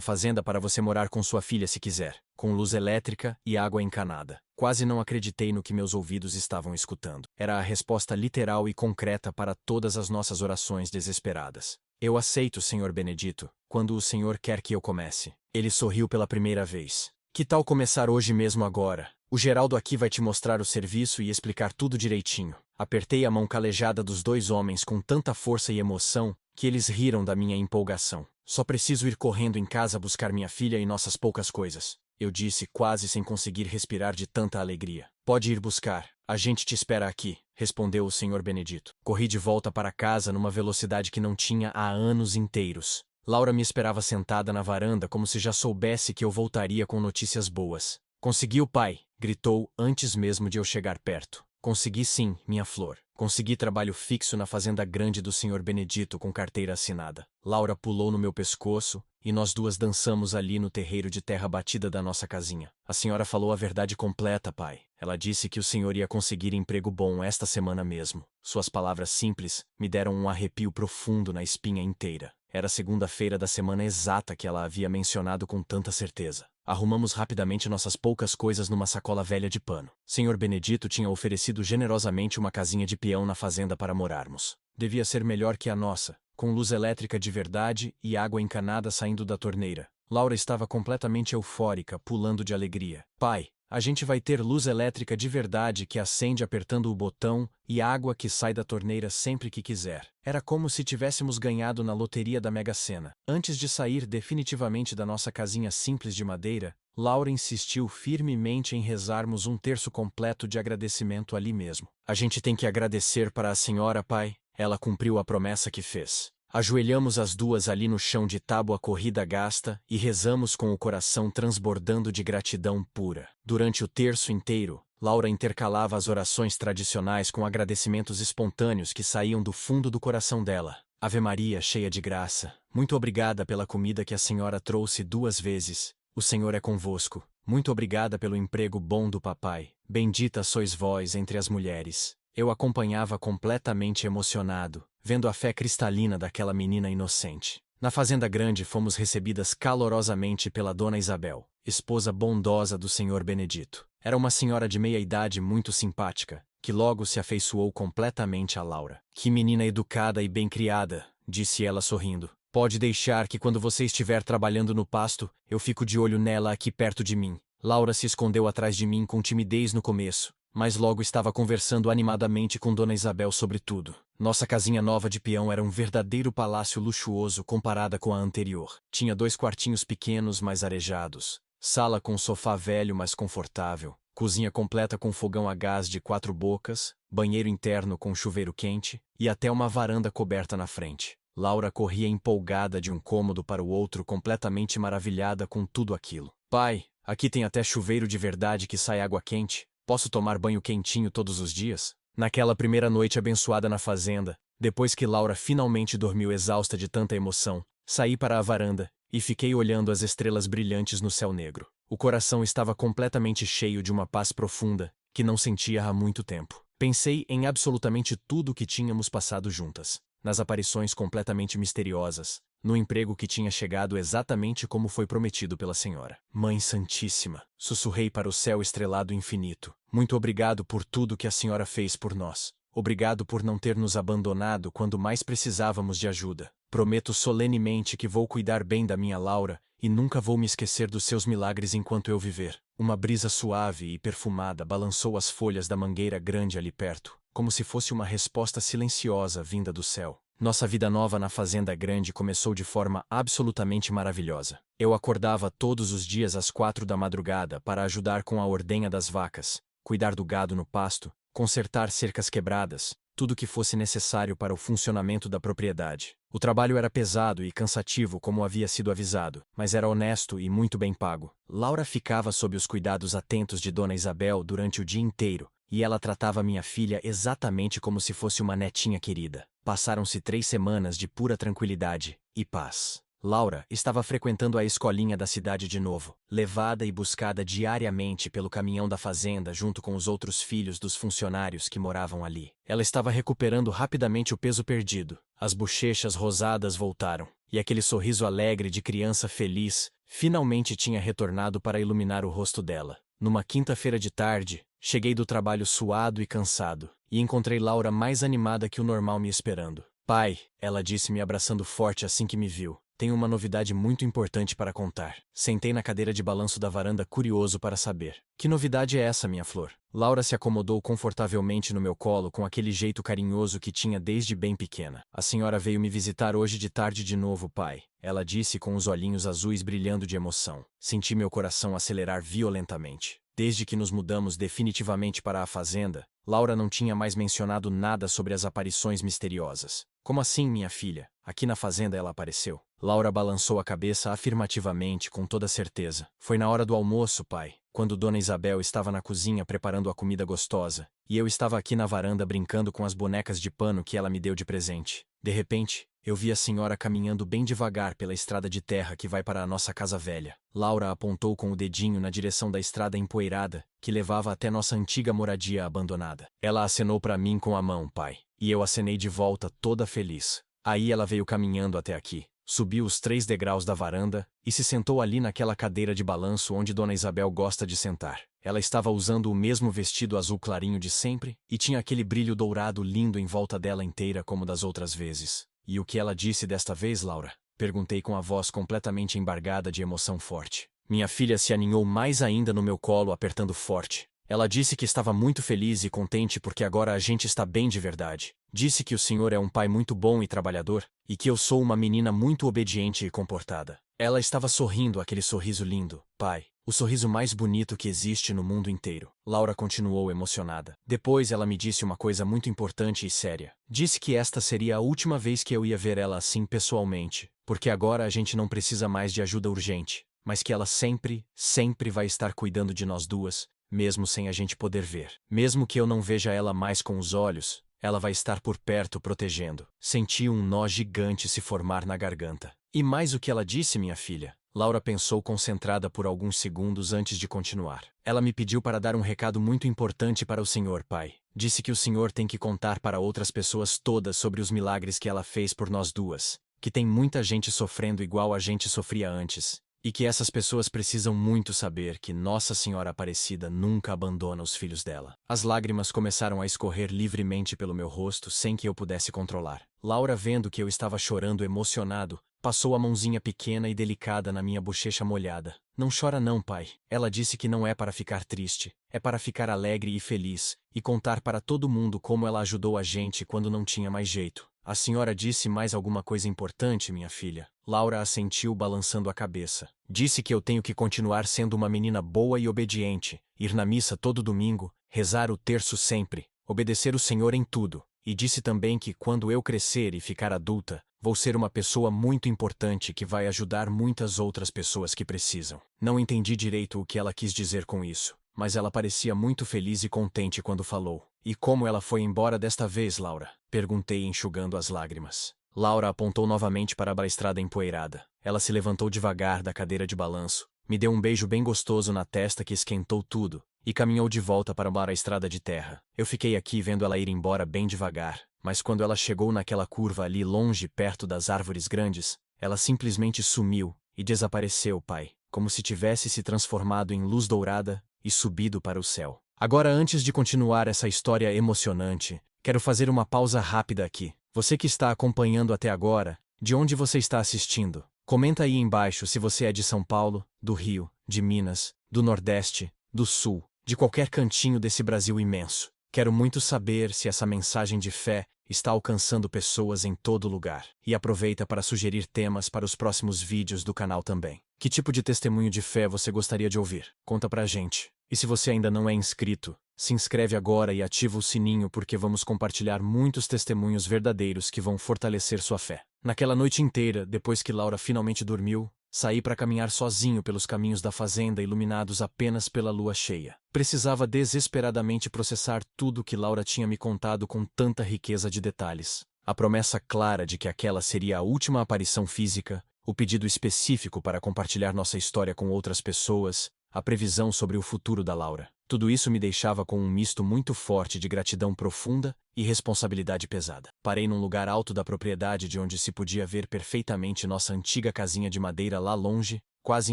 S1: fazenda para você morar com sua filha se quiser, com luz elétrica e água encanada. Quase não acreditei no que meus ouvidos estavam escutando. Era a resposta literal e concreta para todas as nossas orações desesperadas. Eu aceito, Sr. Benedito, quando o senhor quer que eu comece. Ele sorriu pela primeira vez. Que tal começar hoje mesmo agora? O Geraldo aqui vai te mostrar o serviço e explicar tudo direitinho. Apertei a mão calejada dos dois homens com tanta força e emoção que eles riram da minha empolgação. Só preciso ir correndo em casa buscar minha filha e nossas poucas coisas. Eu disse quase sem conseguir respirar de tanta alegria. Pode ir buscar. A gente te espera aqui, respondeu o Sr. Benedito. Corri de volta para casa numa velocidade que não tinha há anos inteiros. Laura me esperava sentada na varanda como se já soubesse que eu voltaria com notícias boas. Conseguiu, pai? Gritou antes mesmo de eu chegar perto. Consegui sim, minha flor. Consegui trabalho fixo na fazenda grande do Sr. Benedito com carteira assinada. Laura pulou no meu pescoço e nós duas dançamos ali no terreiro de terra batida da nossa casinha. A senhora falou a verdade completa, pai. Ela disse que o senhor ia conseguir emprego bom esta semana mesmo. Suas palavras simples me deram um arrepio profundo na espinha inteira. Era segunda-feira da semana exata que ela havia mencionado com tanta certeza. Arrumamos rapidamente nossas poucas coisas numa sacola velha de pano. Sr. Benedito tinha oferecido generosamente uma casinha de peão na fazenda para morarmos. Devia ser melhor que a nossa, com luz elétrica de verdade e água encanada saindo da torneira. Laura estava completamente eufórica, pulando de alegria. Pai, a gente vai ter luz elétrica de verdade que acende apertando o botão e água que sai da torneira sempre que quiser. Era como se tivéssemos ganhado na loteria da Mega Sena. Antes de sair definitivamente da nossa casinha simples de madeira, Laura insistiu firmemente em rezarmos um terço completo de agradecimento ali mesmo. A gente tem que agradecer para a senhora, pai. Ela cumpriu a promessa que fez. Ajoelhamos as duas ali no chão de tábua corrida gasta e rezamos com o coração transbordando de gratidão pura. Durante o terço inteiro, Laura intercalava as orações tradicionais com agradecimentos espontâneos que saíam do fundo do coração dela. Ave Maria, cheia de graça, muito obrigada pela comida que a senhora trouxe 2 vezes. O Senhor é convosco. Muito obrigada pelo emprego bom do papai. Bendita sois vós entre as mulheres. Eu acompanhava completamente emocionado, vendo a fé cristalina daquela menina inocente. Na fazenda grande fomos recebidas calorosamente pela dona Isabel, esposa bondosa do Sr. Benedito. Era uma senhora de meia idade muito simpática, que logo se afeiçoou completamente a Laura. Que menina educada e bem criada, disse ela sorrindo. Pode deixar que quando você estiver trabalhando no pasto, eu fico de olho nela aqui perto de mim. Laura se escondeu atrás de mim com timidez no começo, mas logo estava conversando animadamente com Dona Isabel sobre tudo. Nossa casinha nova de peão era um verdadeiro palácio luxuoso comparada com a anterior. Tinha 2 quartinhos pequenos, mas arejados, sala com sofá velho, mas confortável, cozinha completa com fogão a gás de 4 bocas, banheiro interno com chuveiro quente e até uma varanda coberta na frente. Laura corria empolgada de um cômodo para o outro, completamente maravilhada com tudo aquilo. Pai, aqui tem até chuveiro de verdade que sai água quente. Posso tomar banho quentinho todos os dias? Naquela primeira noite abençoada na fazenda, depois que Laura finalmente dormiu exausta de tanta emoção, saí para a varanda e fiquei olhando as estrelas brilhantes no céu negro. O coração estava completamente cheio de uma paz profunda que não sentia há muito tempo. Pensei em absolutamente tudo o que tínhamos passado juntas, nas aparições completamente misteriosas, no emprego que tinha chegado exatamente como foi prometido pela Senhora. Mãe Santíssima, sussurrei para o céu estrelado infinito. Muito obrigado por tudo que a Senhora fez por nós. Obrigado por não ter nos abandonado quando mais precisávamos de ajuda. Prometo solenemente que vou cuidar bem da minha Laura e nunca vou me esquecer dos seus milagres enquanto eu viver. Uma brisa suave e perfumada balançou as folhas da mangueira grande ali perto, como se fosse uma resposta silenciosa vinda do céu. Nossa vida nova na fazenda grande começou de forma absolutamente maravilhosa. Eu acordava todos os dias às 4 da madrugada para ajudar com a ordenha das vacas, cuidar do gado no pasto, consertar cercas quebradas, tudo o que fosse necessário para o funcionamento da propriedade. O trabalho era pesado e cansativo, como havia sido avisado, mas era honesto e muito bem pago. Laura ficava sob os cuidados atentos de Dona Isabel durante o dia inteiro, e ela tratava minha filha exatamente como se fosse uma netinha querida. Passaram-se 3 semanas de pura tranquilidade e paz. Laura estava frequentando a escolinha da cidade de novo, levada e buscada diariamente pelo caminhão da fazenda junto com os outros filhos dos funcionários que moravam ali. Ela estava recuperando rapidamente o peso perdido. As bochechas rosadas voltaram, e aquele sorriso alegre de criança feliz finalmente tinha retornado para iluminar o rosto dela. Numa quinta-feira de tarde, cheguei do trabalho suado e cansado, e encontrei Laura mais animada que o normal me esperando. Pai, ela disse me abraçando forte assim que me viu. Tenho uma novidade muito importante para contar. Sentei na cadeira de balanço da varanda curioso para saber. Que novidade é essa, minha flor? Laura se acomodou confortavelmente no meu colo com aquele jeito carinhoso que tinha desde bem pequena. A senhora veio me visitar hoje de tarde de novo, pai. Ela disse com os olhinhos azuis brilhando de emoção. Senti meu coração acelerar violentamente. Desde que nos mudamos definitivamente para a fazenda, Laura não tinha mais mencionado nada sobre as aparições misteriosas. Como assim, minha filha? Aqui na fazenda ela apareceu? Laura balançou a cabeça afirmativamente, com toda certeza. Foi na hora do almoço, pai, quando Dona Isabel estava na cozinha preparando a comida gostosa, e eu estava aqui na varanda brincando com as bonecas de pano que ela me deu de presente. De repente, eu vi a senhora caminhando bem devagar pela estrada de terra que vai para a nossa casa velha. Laura apontou com o dedinho na direção da estrada empoeirada, que levava até nossa antiga moradia abandonada. Ela acenou para mim com a mão, pai, e eu acenei de volta toda feliz. Aí ela veio caminhando até aqui, subiu os 3 degraus da varanda e se sentou ali naquela cadeira de balanço onde Dona Isabel gosta de sentar. Ela estava usando o mesmo vestido azul clarinho de sempre e tinha aquele brilho dourado lindo em volta dela inteira como das outras vezes. E o que ela disse desta vez, Laura? Perguntei com a voz completamente embargada de emoção forte. Minha filha se aninhou mais ainda no meu colo, apertando forte. Ela disse que estava muito feliz e contente porque agora a gente está bem de verdade. Disse que o senhor é um pai muito bom e trabalhador, e que eu sou uma menina muito obediente e comportada. Ela estava sorrindo aquele sorriso lindo, pai. O sorriso mais bonito que existe no mundo inteiro. Laura continuou emocionada. Depois ela me disse uma coisa muito importante e séria. Disse que esta seria a última vez que eu ia ver ela assim pessoalmente, porque agora a gente não precisa mais de ajuda urgente, mas que ela sempre, sempre vai estar cuidando de nós duas, mesmo sem a gente poder ver. Mesmo que eu não veja ela mais com os olhos, ela vai estar por perto protegendo. Senti um nó gigante se formar na garganta. E mais o que ela disse, minha filha? Laura pensou concentrada por alguns segundos antes de continuar. Ela me pediu para dar um recado muito importante para o senhor, pai. Disse que o senhor tem que contar para outras pessoas todas sobre os milagres que ela fez por nós duas, que tem muita gente sofrendo igual a gente sofria antes, e que essas pessoas precisam muito saber que Nossa Senhora Aparecida nunca abandona os filhos dela. As lágrimas começaram a escorrer livremente pelo meu rosto sem que eu pudesse controlar. Laura, vendo que eu estava chorando emocionado, passou a mãozinha pequena e delicada na minha bochecha molhada. Não chora não, pai. Ela disse que não é para ficar triste, é para ficar alegre e feliz, e contar para todo mundo como ela ajudou a gente quando não tinha mais jeito. A senhora disse mais alguma coisa importante, minha filha? Laura assentiu balançando a cabeça. Disse que eu tenho que continuar sendo uma menina boa e obediente, ir na missa todo domingo, rezar o terço sempre, obedecer o Senhor em tudo. E disse também que quando eu crescer e ficar adulta, Vou ser uma pessoa muito importante que vai ajudar muitas outras pessoas que precisam. Não entendi direito o que ela quis dizer com isso, mas ela parecia muito feliz e contente quando falou. E como ela foi embora desta vez, Laura? Perguntei, enxugando as lágrimas. Laura apontou novamente para a balaustrada empoeirada. Ela se levantou devagar da cadeira de balanço, me deu um beijo bem gostoso na testa que esquentou tudo, e caminhou de volta para a estrada de terra. Eu fiquei aqui vendo ela ir embora bem devagar, mas quando ela chegou naquela curva ali longe, perto das árvores grandes, ela simplesmente sumiu e desapareceu, pai, como se tivesse se transformado em luz dourada e subido para o céu. Agora, antes de continuar essa história emocionante, quero fazer uma pausa rápida aqui. Você que está acompanhando até agora, de onde você está assistindo? Comenta aí embaixo se você é de São Paulo, do Rio, de Minas, do Nordeste, do Sul, de qualquer cantinho desse Brasil imenso. Quero muito saber se essa mensagem de fé está alcançando pessoas em todo lugar. E aproveita para sugerir temas para os próximos vídeos do canal também. Que tipo de testemunho de fé você gostaria de ouvir? Conta pra gente. E se você ainda não é inscrito, se inscreve agora e ativa o sininho porque vamos compartilhar muitos testemunhos verdadeiros que vão fortalecer sua fé. Naquela noite inteira, depois que Laura finalmente dormiu, saí para caminhar sozinho pelos caminhos da fazenda iluminados apenas pela lua cheia. Precisava desesperadamente processar tudo que Laura tinha me contado com tanta riqueza de detalhes. A promessa clara de que aquela seria a última aparição física, o pedido específico para compartilhar nossa história com outras pessoas, a previsão sobre o futuro da Laura. Tudo isso me deixava com um misto muito forte de gratidão profunda e responsabilidade pesada. Parei num lugar alto da propriedade de onde se podia ver perfeitamente nossa antiga casinha de madeira lá longe, quase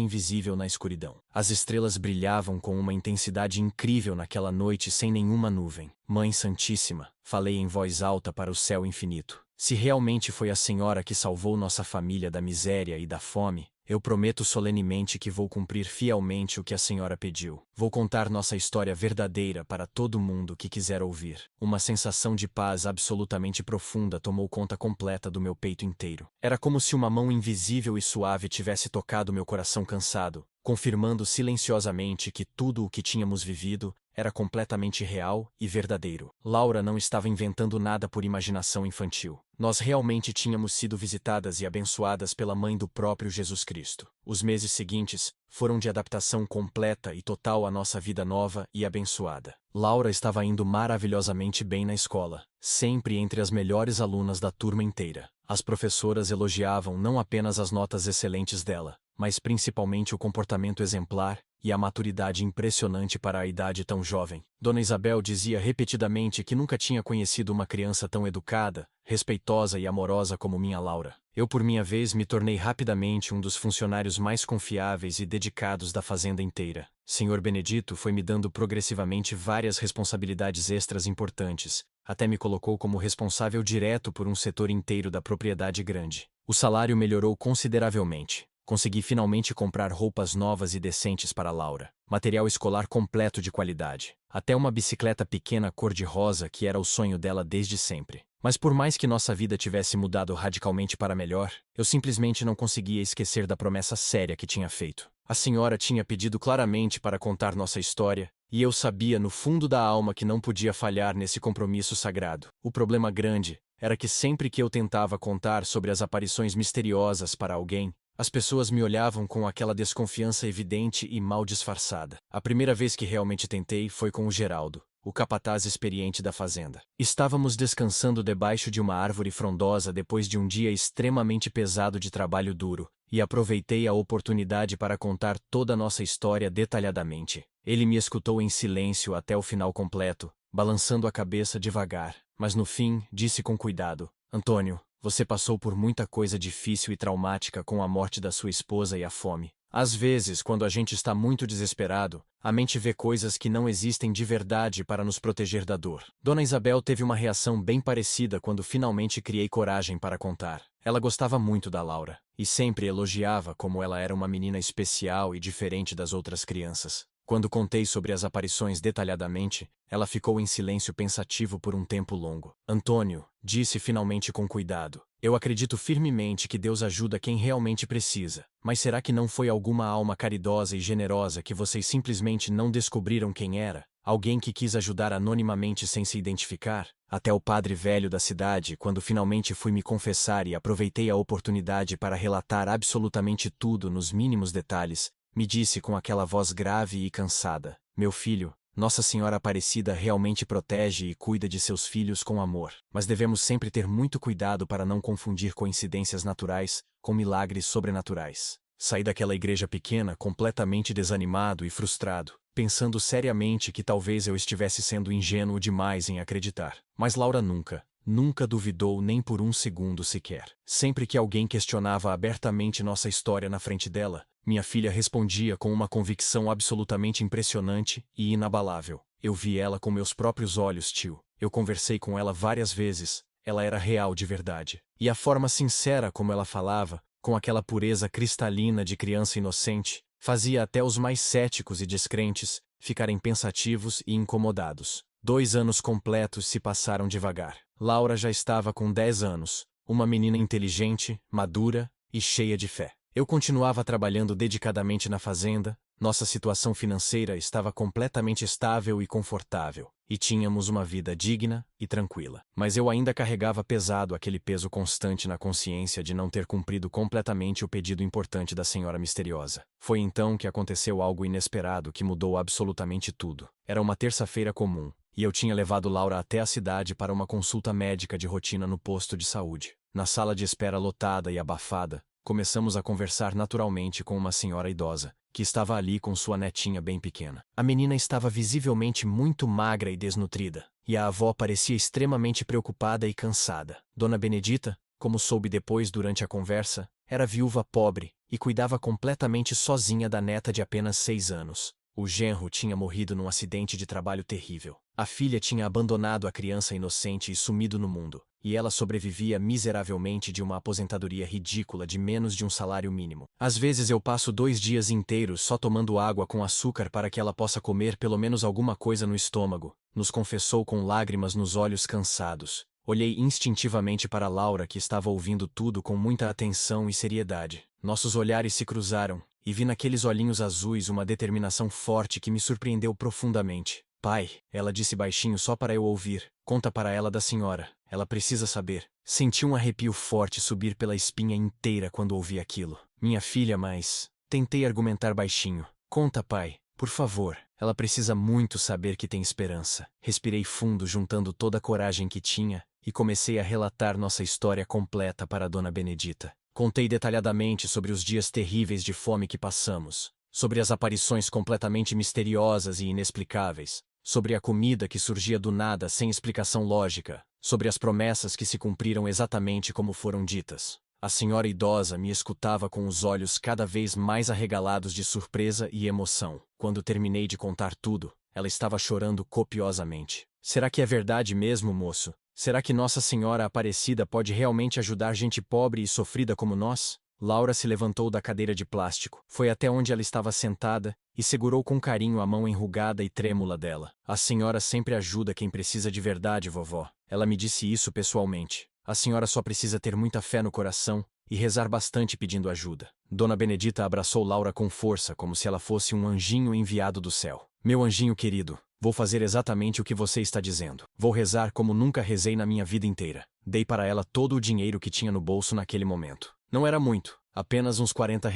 S1: invisível na escuridão. As estrelas brilhavam com uma intensidade incrível naquela noite sem nenhuma nuvem. Mãe Santíssima, falei em voz alta para o céu infinito. Se realmente foi a Senhora que salvou nossa família da miséria e da fome, eu prometo solenemente que vou cumprir fielmente o que a Senhora pediu. Vou contar nossa história verdadeira para todo mundo que quiser ouvir. Uma sensação de paz absolutamente profunda tomou conta completa do meu peito inteiro. Era como se uma mão invisível e suave tivesse tocado meu coração cansado, confirmando silenciosamente que tudo o que tínhamos vivido era completamente real e verdadeiro. Laura não estava inventando nada por imaginação infantil. Nós realmente tínhamos sido visitadas e abençoadas pela mãe do próprio Jesus Cristo. Os meses seguintes foram de adaptação completa e total à nossa vida nova e abençoada. Laura estava indo maravilhosamente bem na escola, sempre entre as melhores alunas da turma inteira. As professoras elogiavam não apenas as notas excelentes dela, mas principalmente o comportamento exemplar e a maturidade impressionante para a idade tão jovem. Dona Isabel dizia repetidamente que nunca tinha conhecido uma criança tão educada, respeitosa e amorosa como minha Laura. Eu, por minha vez, me tornei rapidamente um dos funcionários mais confiáveis e dedicados da fazenda inteira. Senhor Benedito foi me dando progressivamente várias responsabilidades extras importantes, até me colocou como responsável direto por um setor inteiro da propriedade grande. O salário melhorou consideravelmente. Consegui finalmente comprar roupas novas e decentes para Laura, material escolar completo de qualidade, até uma bicicleta pequena cor-de-rosa que era o sonho dela desde sempre. Mas por mais que nossa vida tivesse mudado radicalmente para melhor, eu simplesmente não conseguia esquecer da promessa séria que tinha feito. A senhora tinha pedido claramente para contar nossa história, e eu sabia no fundo da alma que não podia falhar nesse compromisso sagrado. O problema grande era que sempre que eu tentava contar sobre as aparições misteriosas para alguém, as pessoas me olhavam com aquela desconfiança evidente e mal disfarçada. A primeira vez que realmente tentei foi com o Geraldo, o capataz experiente da fazenda. Estávamos descansando debaixo de uma árvore frondosa depois de um dia extremamente pesado de trabalho duro, e aproveitei a oportunidade para contar toda a nossa história detalhadamente. Ele me escutou em silêncio até o final completo, balançando a cabeça devagar, mas no fim disse com cuidado: Antônio, você passou por muita coisa difícil e traumática com a morte da sua esposa e a fome. Às vezes, quando a gente está muito desesperado, a mente vê coisas que não existem de verdade para nos proteger da dor. Dona Isabel teve uma reação bem parecida quando finalmente criei coragem para contar. Ela gostava muito da Laura, e sempre elogiava como ela era uma menina especial e diferente das outras crianças. Quando contei sobre as aparições detalhadamente, ela ficou em silêncio pensativo por um tempo longo. Antônio, disse finalmente com cuidado, eu acredito firmemente que Deus ajuda quem realmente precisa. Mas será que não foi alguma alma caridosa e generosa que vocês simplesmente não descobriram quem era? alguém que quis ajudar anonimamente sem se identificar, até o padre velho da cidade, quando finalmente fui me confessar e aproveitei a oportunidade para relatar absolutamente tudo nos mínimos detalhes, me disse com aquela voz grave e cansada: meu filho, Nossa Senhora Aparecida realmente protege e cuida de seus filhos com amor, mas devemos sempre ter muito cuidado para não confundir coincidências naturais com milagres sobrenaturais. Saí daquela igreja pequena completamente desanimado e frustrado, pensando seriamente que talvez eu estivesse sendo ingênuo demais em acreditar. Mas Laura nunca duvidou nem por um segundo sequer. Sempre que alguém questionava abertamente nossa história na frente dela, minha filha respondia com uma convicção absolutamente impressionante e inabalável. Eu vi ela com meus próprios olhos, tio. Eu conversei com ela várias vezes. Ela era real de verdade. E a forma sincera como ela falava, com aquela pureza cristalina de criança inocente, fazia até os mais céticos e descrentes ficarem pensativos e incomodados. 2 anos completos se passaram devagar. Laura já estava com 10 anos, uma menina inteligente, madura e cheia de fé. Eu continuava trabalhando dedicadamente na fazenda, nossa situação financeira estava completamente estável e confortável, e tínhamos uma vida digna e tranquila. Mas eu ainda carregava pesado aquele peso constante na consciência de não ter cumprido completamente o pedido importante da Senhora Misteriosa. Foi então que aconteceu algo inesperado que mudou absolutamente tudo. Era uma terça-feira comum, e eu tinha levado Laura até a cidade para uma consulta médica de rotina no posto de saúde. Na sala de espera lotada e abafada, começamos a conversar naturalmente com uma senhora idosa, que estava ali com sua netinha bem pequena. A menina estava visivelmente muito magra e desnutrida, e a avó parecia extremamente preocupada e cansada. Dona Benedita, como soube depois durante a conversa, era viúva pobre e cuidava completamente sozinha da neta de apenas 6 anos. O genro tinha morrido num acidente de trabalho terrível. A filha tinha abandonado a criança inocente e sumido no mundo, e ela sobrevivia miseravelmente de uma aposentadoria ridícula de menos de um salário mínimo. Às vezes eu passo 2 dias inteiros só tomando água com açúcar para que ela possa comer pelo menos alguma coisa no estômago, nos confessou com lágrimas nos olhos cansados. Olhei instintivamente para Laura, que estava ouvindo tudo com muita atenção e seriedade. Nossos olhares se cruzaram, e vi naqueles olhinhos azuis uma determinação forte que me surpreendeu profundamente. Pai, ela disse baixinho só para eu ouvir, conta para ela da senhora, ela precisa saber. Senti um arrepio forte subir pela espinha inteira quando ouvi aquilo. Minha filha, mas... Tentei argumentar baixinho. Conta, pai, por favor, ela precisa muito saber que tem esperança. Respirei fundo juntando toda a coragem que tinha, e comecei a relatar nossa história completa para a Dona Benedita. Contei detalhadamente sobre os dias terríveis de fome que passamos, sobre as aparições completamente misteriosas e inexplicáveis, sobre a comida que surgia do nada sem explicação lógica, sobre as promessas que se cumpriram exatamente como foram ditas. A senhora idosa me escutava com os olhos cada vez mais arregalados de surpresa e emoção. Quando terminei de contar tudo, ela estava chorando copiosamente. Será que é verdade mesmo, moço? Será que Nossa Senhora Aparecida pode realmente ajudar gente pobre e sofrida como nós? Laura se levantou da cadeira de plástico, foi até onde ela estava sentada e segurou com carinho a mão enrugada e trêmula dela. A senhora sempre ajuda quem precisa de verdade, vovó. Ela me disse isso pessoalmente. A senhora só precisa ter muita fé no coração e rezar bastante pedindo ajuda. Dona Benedita abraçou Laura com força, como se ela fosse um anjinho enviado do céu. Meu anjinho querido, vou fazer exatamente o que você está dizendo. Vou rezar como nunca rezei na minha vida inteira. Dei para ela todo o dinheiro que tinha no bolso naquele momento. Não era muito, apenas uns R$ 40,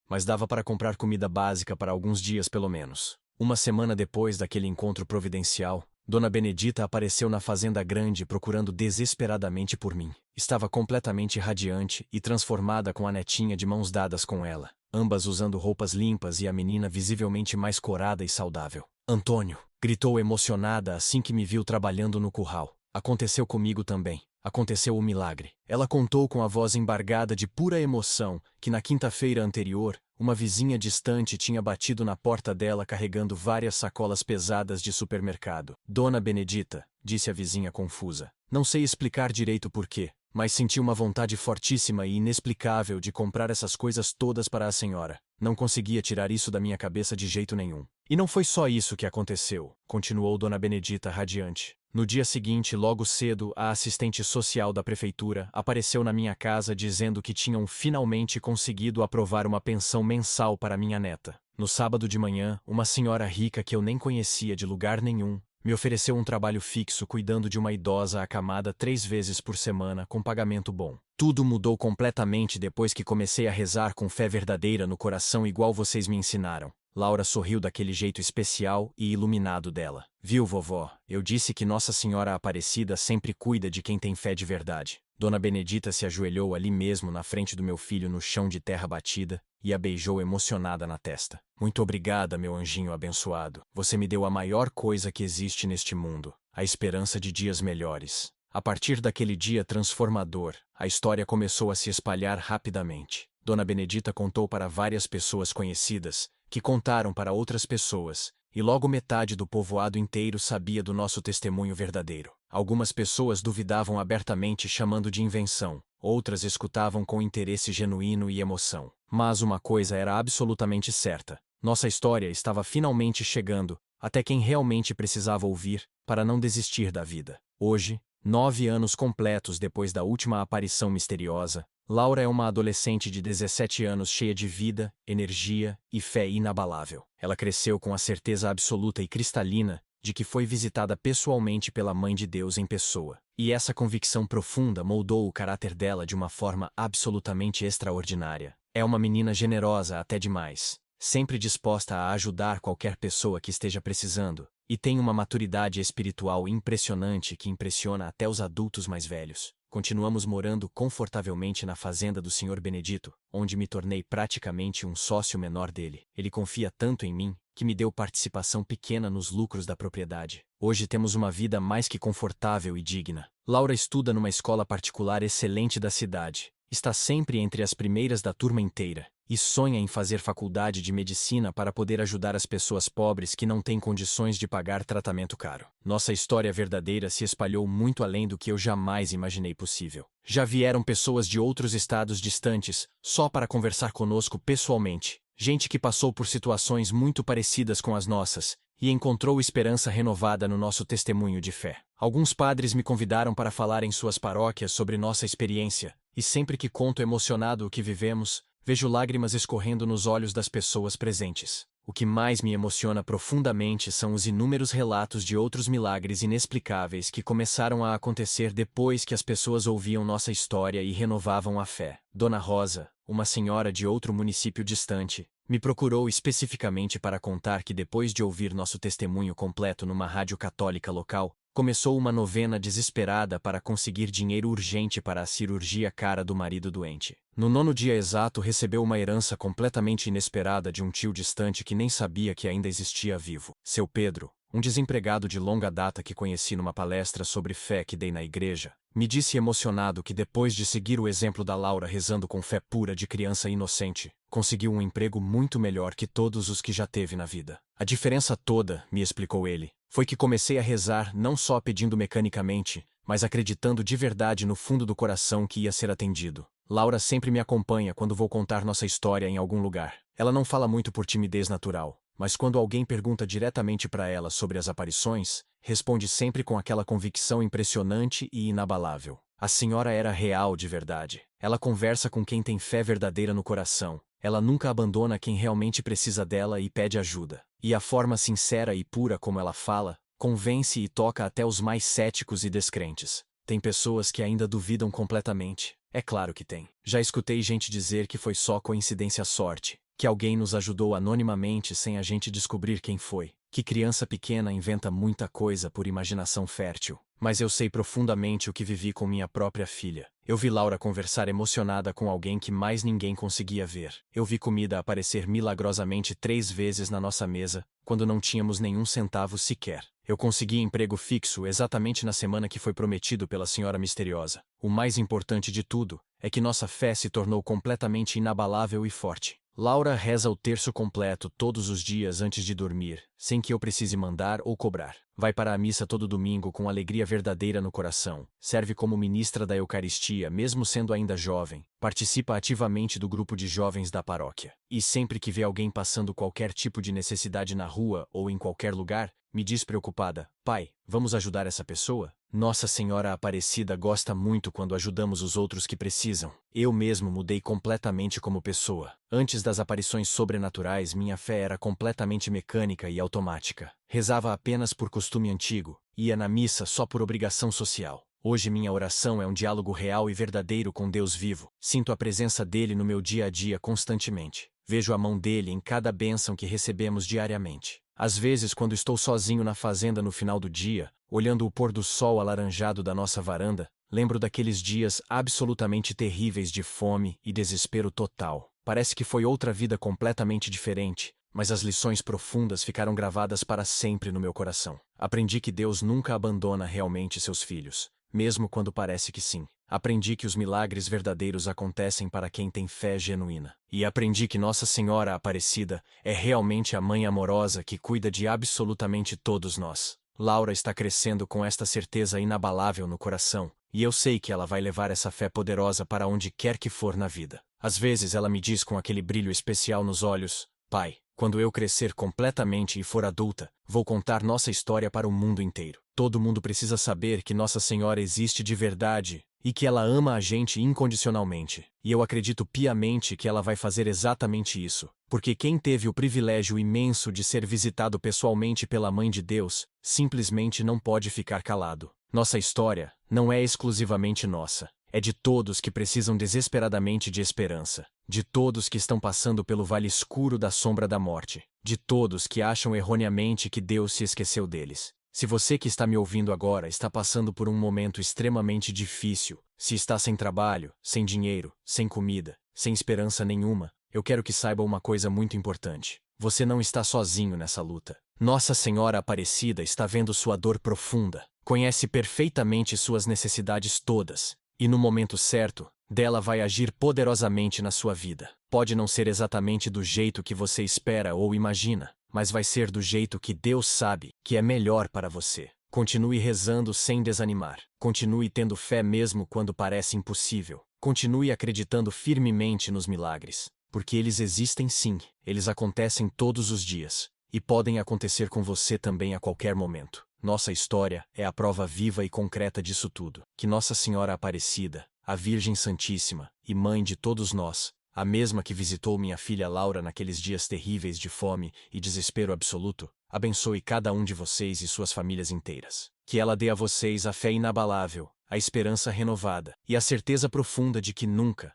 S1: mas dava para comprar comida básica para alguns dias pelo menos. Uma semana depois daquele encontro providencial, Dona Benedita apareceu na fazenda grande procurando desesperadamente por mim. Estava completamente radiante e transformada com a netinha de mãos dadas com ela, ambas usando roupas limpas e a menina visivelmente mais corada e saudável. Antônio! Gritou emocionada assim que me viu trabalhando no curral. Aconteceu comigo também. Aconteceu o milagre. Ela contou com a voz embargada de pura emoção que na quinta-feira anterior, uma vizinha distante tinha batido na porta dela carregando várias sacolas pesadas de supermercado. Dona Benedita, disse a vizinha confusa. Não sei explicar direito por quê, mas senti uma vontade fortíssima e inexplicável de comprar essas coisas todas para a senhora. Não conseguia tirar isso da minha cabeça de jeito nenhum. E não foi só isso que aconteceu, continuou Dona Benedita radiante. No dia seguinte, logo cedo, a assistente social da prefeitura apareceu na minha casa dizendo que tinham finalmente conseguido aprovar uma pensão mensal para minha neta. No sábado de manhã, uma senhora rica que eu nem conhecia de lugar nenhum me ofereceu um trabalho fixo cuidando de uma idosa acamada 3 vezes por semana com pagamento bom. Tudo mudou completamente depois que comecei a rezar com fé verdadeira no coração igual vocês me ensinaram. Laura sorriu daquele jeito especial e iluminado dela. Viu, vovó? Eu disse que Nossa Senhora Aparecida sempre cuida de quem tem fé de verdade. Dona Benedita se ajoelhou ali mesmo na frente do meu filho no chão de terra batida e a beijou emocionada na testa. Muito obrigada, meu anjinho abençoado. Você me deu a maior coisa que existe neste mundo, a esperança de dias melhores. A partir daquele dia transformador, a história começou a se espalhar rapidamente. Dona Benedita contou para várias pessoas conhecidas, que contaram para outras pessoas, e logo metade do povoado inteiro sabia do nosso testemunho verdadeiro. Algumas pessoas duvidavam abertamente chamando de invenção, outras escutavam com interesse genuíno e emoção. Mas uma coisa era absolutamente certa: nossa história estava finalmente chegando até quem realmente precisava ouvir para não desistir da vida. Hoje, 9 anos completos depois da última aparição misteriosa, Laura é uma adolescente de 17 anos cheia de vida, energia e fé inabalável. Ela cresceu com a certeza absoluta e cristalina de que foi visitada pessoalmente pela Mãe de Deus em pessoa. E essa convicção profunda moldou o caráter dela de uma forma absolutamente extraordinária. É uma menina generosa até demais, sempre disposta a ajudar qualquer pessoa que esteja precisando, e tem uma maturidade espiritual impressionante que impressiona até os adultos mais velhos. Continuamos morando confortavelmente na fazenda do Sr. Benedito, onde me tornei praticamente um sócio menor dele. Ele confia tanto em mim, que me deu participação pequena nos lucros da propriedade. Hoje temos uma vida mais que confortável e digna. Laura estuda numa escola particular excelente da cidade. Está sempre entre as primeiras da turma inteira, e sonha em fazer faculdade de medicina para poder ajudar as pessoas pobres que não têm condições de pagar tratamento caro. Nossa história verdadeira se espalhou muito além do que eu jamais imaginei possível. Já vieram pessoas de outros estados distantes, só para conversar conosco pessoalmente. Gente que passou por situações muito parecidas com as nossas, e encontrou esperança renovada no nosso testemunho de fé. Alguns padres me convidaram para falar em suas paróquias sobre nossa experiência, e sempre que conto emocionado o que vivemos, vejo lágrimas escorrendo nos olhos das pessoas presentes. O que mais me emociona profundamente são os inúmeros relatos de outros milagres inexplicáveis que começaram a acontecer depois que as pessoas ouviam nossa história e renovavam a fé. Dona Rosa, uma senhora de outro município distante, me procurou especificamente para contar que depois de ouvir nosso testemunho completo numa rádio católica local, começou uma novena desesperada para conseguir dinheiro urgente para a cirurgia cara do marido doente. No 9º dia exato recebeu uma herança completamente inesperada de um tio distante que nem sabia que ainda existia vivo. Seu Pedro, um desempregado de longa data que conheci numa palestra sobre fé que dei na igreja, me disse emocionado que depois de seguir o exemplo da Laura rezando com fé pura de criança inocente, conseguiu um emprego muito melhor que todos os que já teve na vida. A diferença toda, me explicou ele, foi que comecei a rezar não só pedindo mecanicamente, mas acreditando de verdade no fundo do coração que ia ser atendido. Laura sempre me acompanha quando vou contar nossa história em algum lugar. Ela não fala muito por timidez natural, mas quando alguém pergunta diretamente para ela sobre as aparições, responde sempre com aquela convicção impressionante e inabalável. A senhora era real de verdade. Ela conversa com quem tem fé verdadeira no coração. Ela nunca abandona quem realmente precisa dela e pede ajuda. E a forma sincera e pura como ela fala, convence e toca até os mais céticos e descrentes. Tem pessoas que ainda duvidam completamente. É claro que tem. Já escutei gente dizer que foi só coincidência sorte, que alguém nos ajudou anonimamente sem a gente descobrir quem foi, que criança pequena inventa muita coisa por imaginação fértil. Mas eu sei profundamente o que vivi com minha própria filha. Eu vi Laura conversar emocionada com alguém que mais ninguém conseguia ver. Eu vi comida aparecer milagrosamente 3 vezes na nossa mesa, quando não tínhamos nenhum centavo sequer. Eu consegui emprego fixo exatamente na semana que foi prometido pela senhora misteriosa. O mais importante de tudo é que nossa fé se tornou completamente inabalável e forte. Laura reza o terço completo todos os dias antes de dormir, sem que eu precise mandar ou cobrar. Vai para a missa todo domingo com alegria verdadeira no coração. Serve como ministra da Eucaristia, mesmo sendo ainda jovem. Participa ativamente do grupo de jovens da paróquia. E sempre que vê alguém passando qualquer tipo de necessidade na rua ou em qualquer lugar, me diz preocupada: pai, vamos ajudar essa pessoa? Nossa Senhora Aparecida gosta muito quando ajudamos os outros que precisam. Eu mesmo mudei completamente como pessoa. Antes das aparições sobrenaturais, minha fé era completamente mecânica e automática. Rezava apenas por costume antigo, ia na missa só por obrigação social. Hoje minha oração é um diálogo real e verdadeiro com Deus vivo. Sinto a presença dele no meu dia a dia constantemente. Vejo a mão dele em cada bênção que recebemos diariamente. Às vezes, quando estou sozinho na fazenda no final do dia, olhando o pôr do sol alaranjado da nossa varanda, lembro daqueles dias absolutamente terríveis de fome e desespero total. Parece que foi outra vida completamente diferente, mas as lições profundas ficaram gravadas para sempre no meu coração. Aprendi que Deus nunca abandona realmente seus filhos, mesmo quando parece que sim. Aprendi que os milagres verdadeiros acontecem para quem tem fé genuína. E aprendi que Nossa Senhora Aparecida é realmente a mãe amorosa que cuida de absolutamente todos nós. Laura está crescendo com esta certeza inabalável no coração, e eu sei que ela vai levar essa fé poderosa para onde quer que for na vida. Às vezes ela me diz com aquele brilho especial nos olhos: pai, quando eu crescer completamente e for adulta, vou contar nossa história para o mundo inteiro. Todo mundo precisa saber que Nossa Senhora existe de verdade e que ela ama a gente incondicionalmente. E eu acredito piamente que ela vai fazer exatamente isso, porque quem teve o privilégio imenso de ser visitado pessoalmente pela Mãe de Deus, simplesmente não pode ficar calado. Nossa história não é exclusivamente nossa. É de todos que precisam desesperadamente de esperança, de todos que estão passando pelo vale escuro da sombra da morte, de todos que acham erroneamente que Deus se esqueceu deles. Se você que está me ouvindo agora está passando por um momento extremamente difícil, se está sem trabalho, sem dinheiro, sem comida, sem esperança nenhuma, eu quero que saiba uma coisa muito importante. Você não está sozinho nessa luta. Nossa Senhora Aparecida está vendo sua dor profunda, conhece perfeitamente suas necessidades todas, e no momento certo, dela vai agir poderosamente na sua vida. Pode não ser exatamente do jeito que você espera ou imagina, mas vai ser do jeito que Deus sabe que é melhor para você. Continue rezando sem desanimar. Continue tendo fé mesmo quando parece impossível. Continue acreditando firmemente nos milagres, porque eles existem sim, eles acontecem todos os dias, e podem acontecer com você também a qualquer momento. Nossa história é a prova viva e concreta disso tudo. Que Nossa Senhora Aparecida, a Virgem Santíssima e Mãe de todos nós, a mesma que visitou minha filha Laura naqueles dias terríveis de fome e desespero absoluto, abençoe cada um de vocês e suas famílias inteiras. Que ela dê a vocês a fé inabalável, a esperança renovada e a certeza profunda de que nunca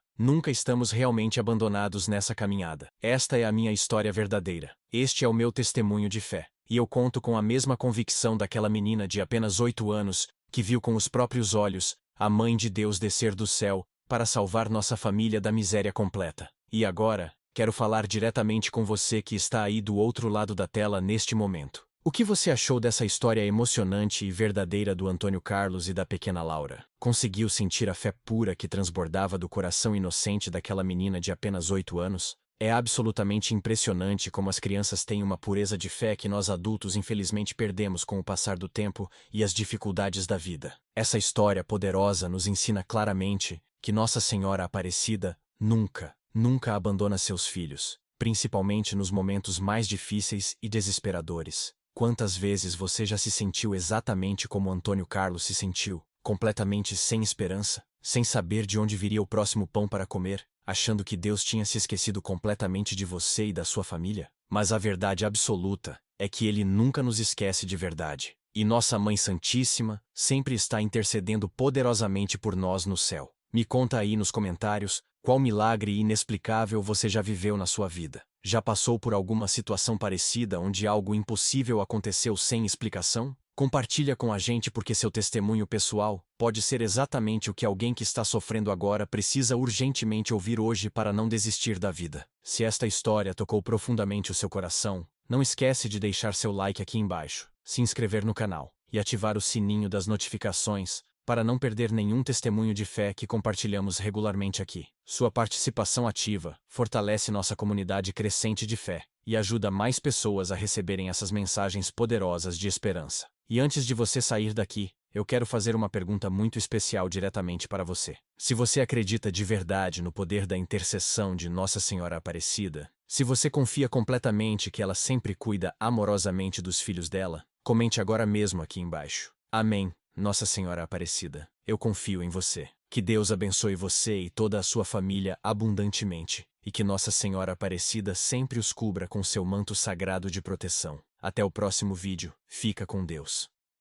S1: estamos realmente abandonados nessa caminhada. Esta é a minha história verdadeira. Este é o meu testemunho de fé. E eu conto com a mesma convicção daquela menina de apenas 8 anos, que viu com os próprios olhos a Mãe de Deus descer do céu para salvar nossa família da miséria completa. E agora, quero falar diretamente com você que está aí do outro lado da tela neste momento. O que você achou dessa história emocionante e verdadeira do Antônio Carlos e da pequena Laura? Conseguiu sentir a fé pura que transbordava do coração inocente daquela menina de apenas 8 anos? É absolutamente impressionante como as crianças têm uma pureza de fé que nós adultos infelizmente perdemos com o passar do tempo e as dificuldades da vida. Essa história poderosa nos ensina claramente que Nossa Senhora Aparecida nunca abandona seus filhos, principalmente nos momentos mais difíceis e desesperadores. Quantas vezes você já se sentiu exatamente como Antônio Carlos se sentiu, completamente sem esperança, sem saber de onde viria o próximo pão para comer, achando que Deus tinha se esquecido completamente de você e da sua família? Mas a verdade absoluta é que Ele nunca nos esquece de verdade. E Nossa Mãe Santíssima sempre está intercedendo poderosamente por nós no céu. Me conta aí nos comentários qual milagre inexplicável você já viveu na sua vida. Já passou por alguma situação parecida onde algo impossível aconteceu sem explicação? Compartilha com a gente porque seu testemunho pessoal pode ser exatamente o que alguém que está sofrendo agora precisa urgentemente ouvir hoje para não desistir da vida. Se esta história tocou profundamente o seu coração, não esquece de deixar seu like aqui embaixo, se inscrever no canal e ativar o sininho das notificações para não perder nenhum testemunho de fé que compartilhamos regularmente aqui. Sua participação ativa fortalece nossa comunidade crescente de fé e ajuda mais pessoas a receberem essas mensagens poderosas de esperança. E antes de você sair daqui, eu quero fazer uma pergunta muito especial diretamente para você. Se você acredita de verdade no poder da intercessão de Nossa Senhora Aparecida, se você confia completamente que ela sempre cuida amorosamente dos filhos dela, Comente agora mesmo aqui embaixo. Amém, Nossa Senhora Aparecida. Eu confio em você. Que Deus abençoe você e toda a sua família abundantemente, e que Nossa Senhora Aparecida sempre os cubra com seu manto sagrado de proteção. Até o próximo vídeo. Fica com Deus.